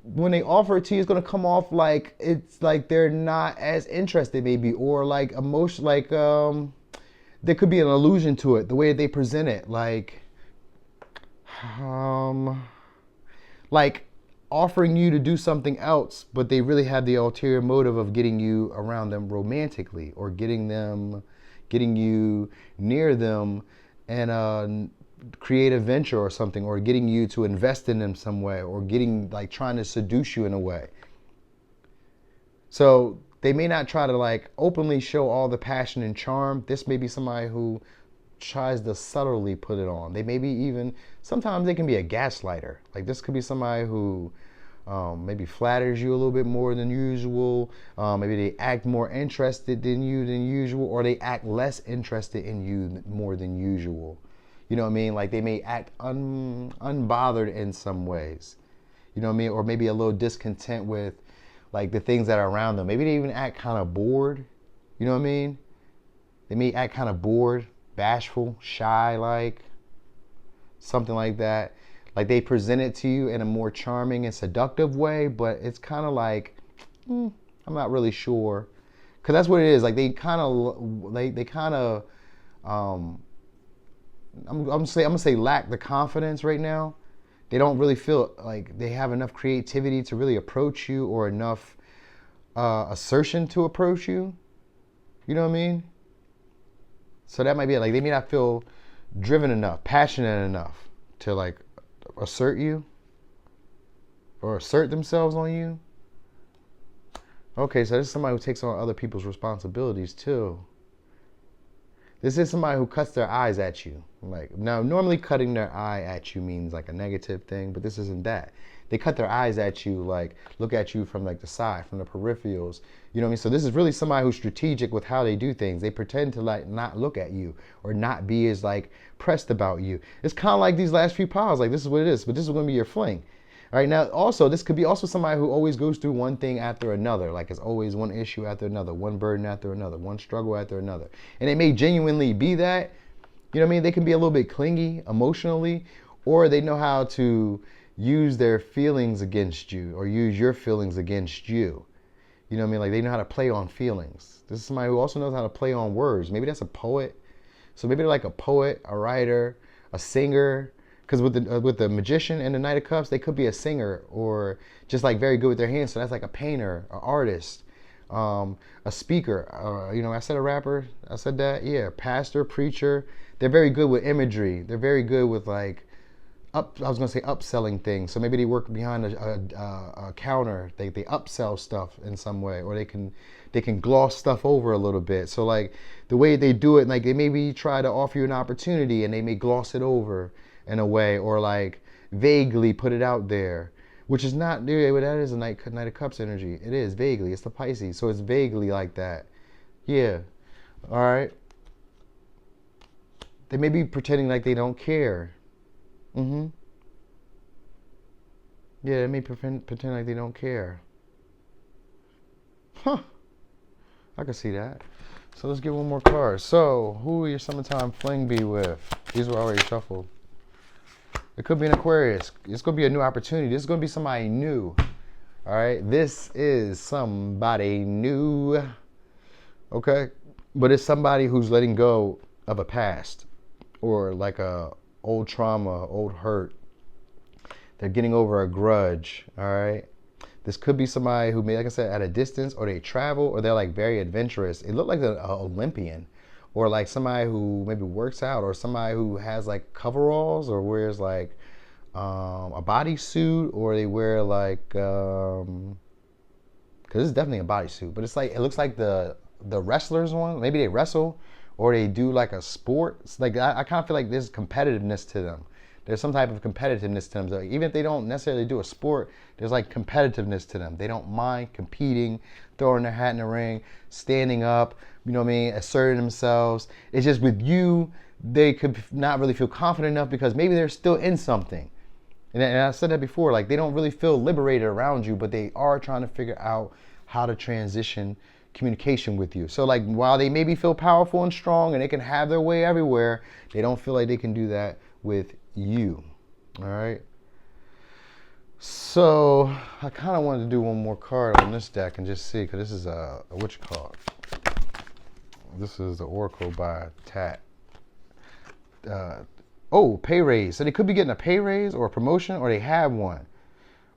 when they offer it to you, it's going to come off like it's like they're not as interested maybe, or like emotion, like there could be an allusion to it, the way they present it, like offering you to do something else, but they really have the ulterior motive of getting you around them romantically, or getting you near them and create a venture or something, or getting you to invest in them some way, or trying to seduce you in a way. So they may not try to like openly show all the passion and charm. This may be somebody who tries to subtly put it on. They may be even, sometimes they can be a gaslighter. Like this could be somebody who maybe flatters you a little bit more than usual. Maybe they act more interested in you than usual, or they act less interested in you more than usual. You know what I mean? Like they may act unbothered in some ways. You know what I mean? Or maybe a little discontent with like the things that are around them. Maybe they even act kind of bored. You know what I mean? They may act kind of bored, bashful, shy, like something like that. Like they present it to you in a more charming and seductive way, but it's kind of like, I'm not really sure. Cause that's what it is. Like they kind of, I'm gonna say lack the confidence right now. They don't really feel like they have enough creativity to really approach you, or enough assertion to approach you. You know what I mean? So that might be it. Like, they may not feel driven enough, passionate enough to like assert you or assert themselves on you. Okay, so this is somebody who takes on other people's responsibilities too. This is somebody who cuts their eyes at you. Like, now, normally cutting their eye at you means like a negative thing, but this isn't that. They cut their eyes at you, like look at you from like the side, from the peripherals. You know what I mean? So this is really somebody who's strategic with how they do things. They pretend to like not look at you or not be as like pressed about you. It's kind of like these last few piles. Like, this is what it is, but this is going to be your fling. All right, now also, this could be also somebody who always goes through one thing after another. Like, it's always one issue after another, one burden after another, one struggle after another. And it may genuinely be that, you know what I mean? They can be a little bit clingy emotionally, or they know how to use their feelings against you or use your feelings against you. You know what I mean? Like, they know how to play on feelings. This is somebody who also knows how to play on words. Maybe that's a poet. So maybe they're like a poet, a writer, a singer. Because with the magician and the Knight of Cups, they could be a singer or just like very good with their hands. So that's like a painter, an artist, a speaker. You know, I said a rapper. I said that. Yeah, pastor, preacher. They're very good with imagery. They're very good with like I was gonna say upselling things. So maybe they work behind a counter. They upsell stuff in some way, or they can gloss stuff over a little bit. So like the way they do it, like they maybe try to offer you an opportunity and they may gloss it over in a way, or like vaguely put it out there, which is not, that is a Knight of Cups energy. It is vaguely. It's the Pisces, so it's vaguely like that. Yeah. All right. They may be pretending like they don't care. Yeah, they may pretend like they don't care. Huh. I can see that. So let's get one more card. So, who will your summertime fling be with? These were already shuffled. It could be an Aquarius. It's going to be a new opportunity. This is going to be somebody new. All right. This is somebody new. Okay. But it's somebody who's letting go of a past or like a old trauma, old hurt. They're getting over a grudge. All right. This could be somebody who may, like I said, at a distance, or they travel, or they're like very adventurous. It looked like an Olympian, or like somebody who maybe works out, or somebody who has like coveralls, or wears like a bodysuit, or they wear like, because it's definitely a bodysuit, but it's like, it looks like the wrestlers one. Maybe they wrestle, or they do like a sport. It's like, I kind of feel like there's competitiveness to them. There's some type of competitiveness to them. So even if they don't necessarily do a sport, there's like competitiveness to them. They don't mind competing, throwing their hat in the ring, standing up, you know what I mean, asserting themselves. It's just with you, they could not really feel confident enough because maybe they're still in something. And I said that before, like they don't really feel liberated around you, but they are trying to figure out how to transition communication with you. So like while they maybe feel powerful and strong and they can have their way everywhere, they don't feel like they can do that with you. All right. So I kind of wanted to do one more card on this deck and just see, because this is what you call it? This is the Oracle by Tat. Pay raise. So they could be getting a pay raise or a promotion, or they have one,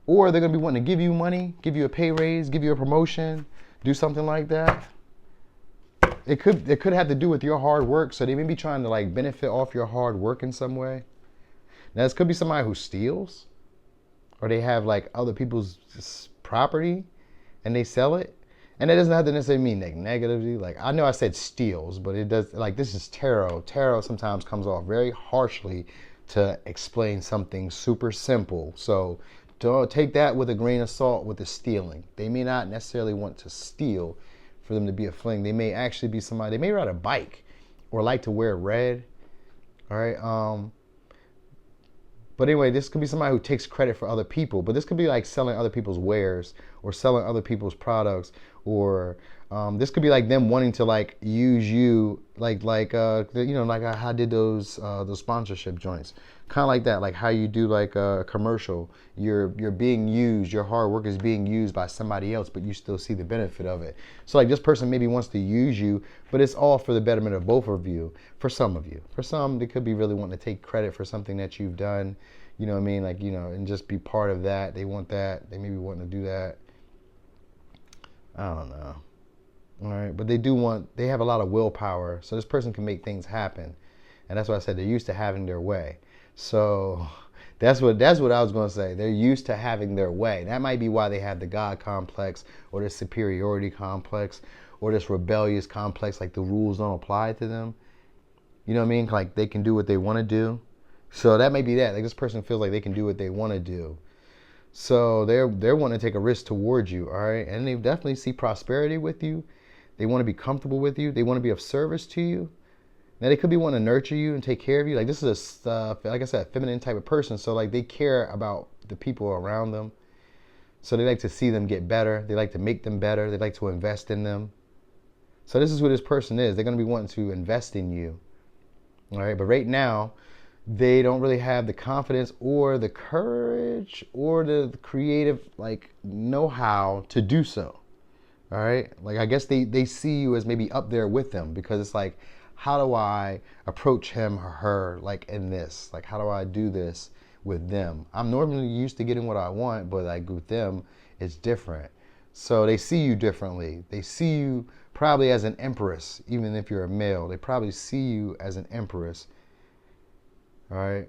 or they're gonna be wanting to give you money, give you a pay raise, give you a promotion, do something like that. It could have to do with your hard work. So they may be trying to like benefit off your hard work in some way. Now this could be somebody who steals, or they have like other people's property and they sell it. And that doesn't have to necessarily mean like negatively. Like I know I said steals, but it does, like this is tarot. Tarot sometimes comes off very harshly to explain something super simple. So don't take that with a grain of salt with the stealing. They may not necessarily want to steal for them to be a fling. They may actually be somebody, they may ride a bike or like to wear red. All right. But anyway, this could be somebody who takes credit for other people, but this could be like selling other people's wares or selling other people's products, or this could be like them wanting to like use you, like you know, like how I did those sponsorship joints, kind of like that, like how you do like a commercial. You're being used, your hard work is being used by somebody else, but you still see the benefit of it. So like this person maybe wants to use you, but it's all for the betterment of both of you. For some of you, for some, they could be really wanting to take credit for something that you've done. You know what I mean? Like, you know, and just be part of that. They want that. They may be wanting to do that. I don't know. All right, but they have a lot of willpower, so this person can make things happen, and that's why I said they're used to having their way. So that's what I was going to say. They're used to having their way. That might be why they have the God complex or the superiority complex or this rebellious complex, like the rules don't apply to them. You know what I mean? Like they can do what they want to do. So that may be that. Like this person feels like they can do what they want to do. So they're wanting to take a risk towards you, all right? And they definitely see prosperity with you. They want to be comfortable with you. They want to be of service to you. Now they could be wanting to nurture you and take care of you. Like this is like I said, a feminine type of person. So like they care about the people around them. So they like to see them get better. They like to make them better. They like to invest in them. So this is who this person is. They're going to be wanting to invest in you. All right. But right now, they don't really have the confidence or the courage or the creative like know-how to do so. All right. Like I guess they see you as maybe up there with them because it's like, how do I approach him or her like in this? Like, how do I do this with them? I'm normally used to getting what I want, but like with them, it's different. So they see you differently. They see you probably as an empress, even if you're a male. They probably see you as an empress. All right.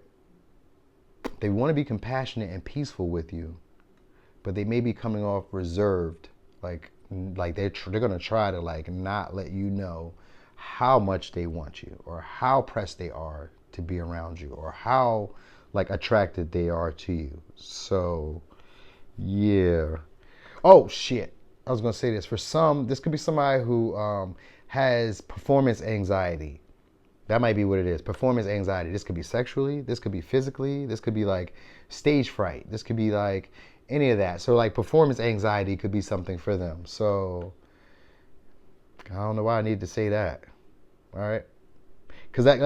They want to be compassionate and peaceful with you, but they may be coming off reserved. Like they're going to try to like not let you know how much they want you or how pressed they are to be around you or how like attracted they are to you. So yeah. Oh shit. I was going to say this. For some, this could be somebody who has performance anxiety. That might be what it is. Performance anxiety. This could be sexually. This could be physically. This could be like stage fright. This could be like any of that. So like performance anxiety could be something for them. So I don't know why I need to say that. All right. Because that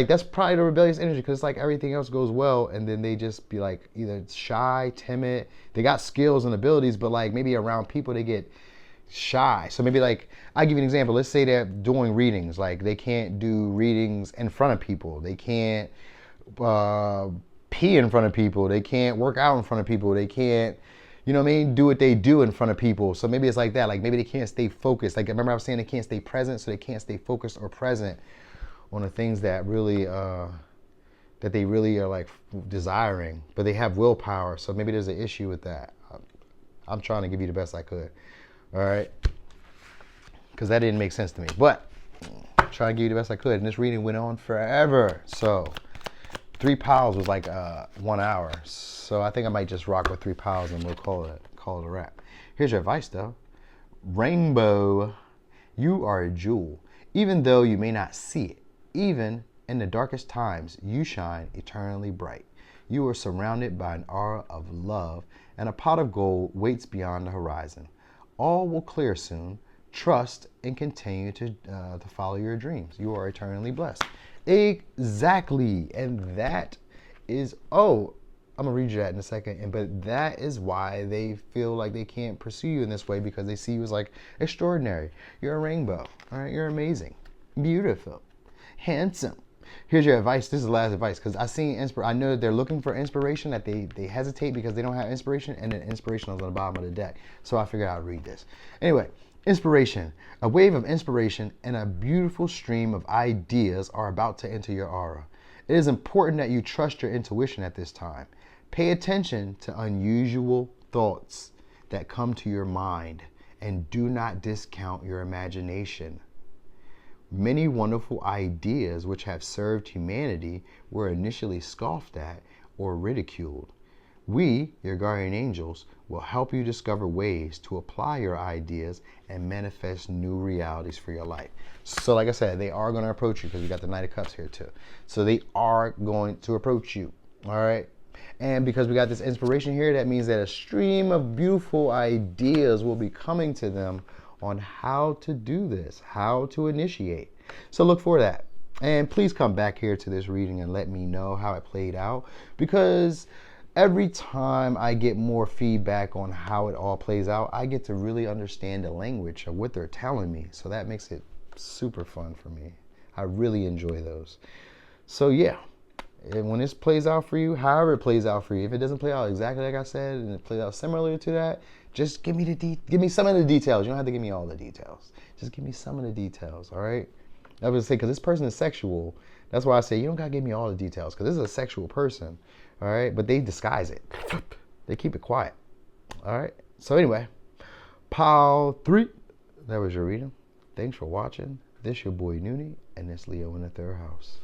that's probably the rebellious energy. Because it's like everything else goes well, and then they just be like either shy, timid. They got skills and abilities, but like maybe around people they get shy. So maybe like I'll give you an example. Let's say they're doing readings. Like they can't do readings in front of people. They can't pee in front of people. They can't work out in front of people. They can't, you know what I mean, do what they do in front of people. So maybe it's like that. Like maybe they can't stay focused. Like remember I was saying they can't stay present, so they can't stay focused or present on the things that really that they really are like desiring. But they have willpower, so maybe there's an issue with that. I'm trying to give you the best I could. All right, because that didn't make sense to me. But I'm trying to give you the best I could, and this reading went on forever. So 3 piles was like 1 hour. So I think I might just rock with 3 piles and we'll call it a wrap. Here's your advice though. Rainbow, you are a jewel. Even though you may not see it, even in the darkest times, you shine eternally bright. You are surrounded by an aura of love, and a pot of gold waits beyond the horizon. All will clear soon. Trust and continue to follow your dreams. You are eternally blessed. Exactly. And that is, I'm going to read you that in a second. But that is why they feel like they can't pursue you in this way, because they see you as like extraordinary. You're a rainbow. All right. You're amazing. Beautiful. Handsome. Here's your advice. This is the last advice, because I know that they're looking for inspiration, that they hesitate because they don't have inspiration, and then inspiration is on the bottom of the deck. So I figured I'd read this. Anyway, inspiration. A wave of inspiration and a beautiful stream of ideas are about to enter your aura. It is important that you trust your intuition at this time. Pay attention to unusual thoughts that come to your mind, and do not discount your imagination. Many wonderful ideas which have served humanity were initially scoffed at or ridiculed. We, your guardian angels, will help you discover ways to apply your ideas and manifest new realities for your life. So like I said, they are going to approach you, because you got the Knight of Cups here too. So they are going to approach you. All right. And because we got this inspiration here, that means that a stream of beautiful ideas will be coming to them on how to do this, how to initiate. So look for that. And please come back here to this reading and let me know how it played out, because every time I get more feedback on how it all plays out, I get to really understand the language of what they're telling me. So that makes it super fun for me. I really enjoy those. So yeah, and when this plays out for you, however it plays out for you, if it doesn't play out exactly like I said and it plays out similar to that, Just give me some of the details. You don't have to give me all the details. Just give me some of the details, all right? I was say, because this person is sexual. That's why I say you don't gotta give me all the details, because this is a sexual person, all right? But they disguise it. They keep it quiet, all right? So anyway, pile 3. That was your reading. Thanks for watching. This your boy Noonie, and this Leo in the third house.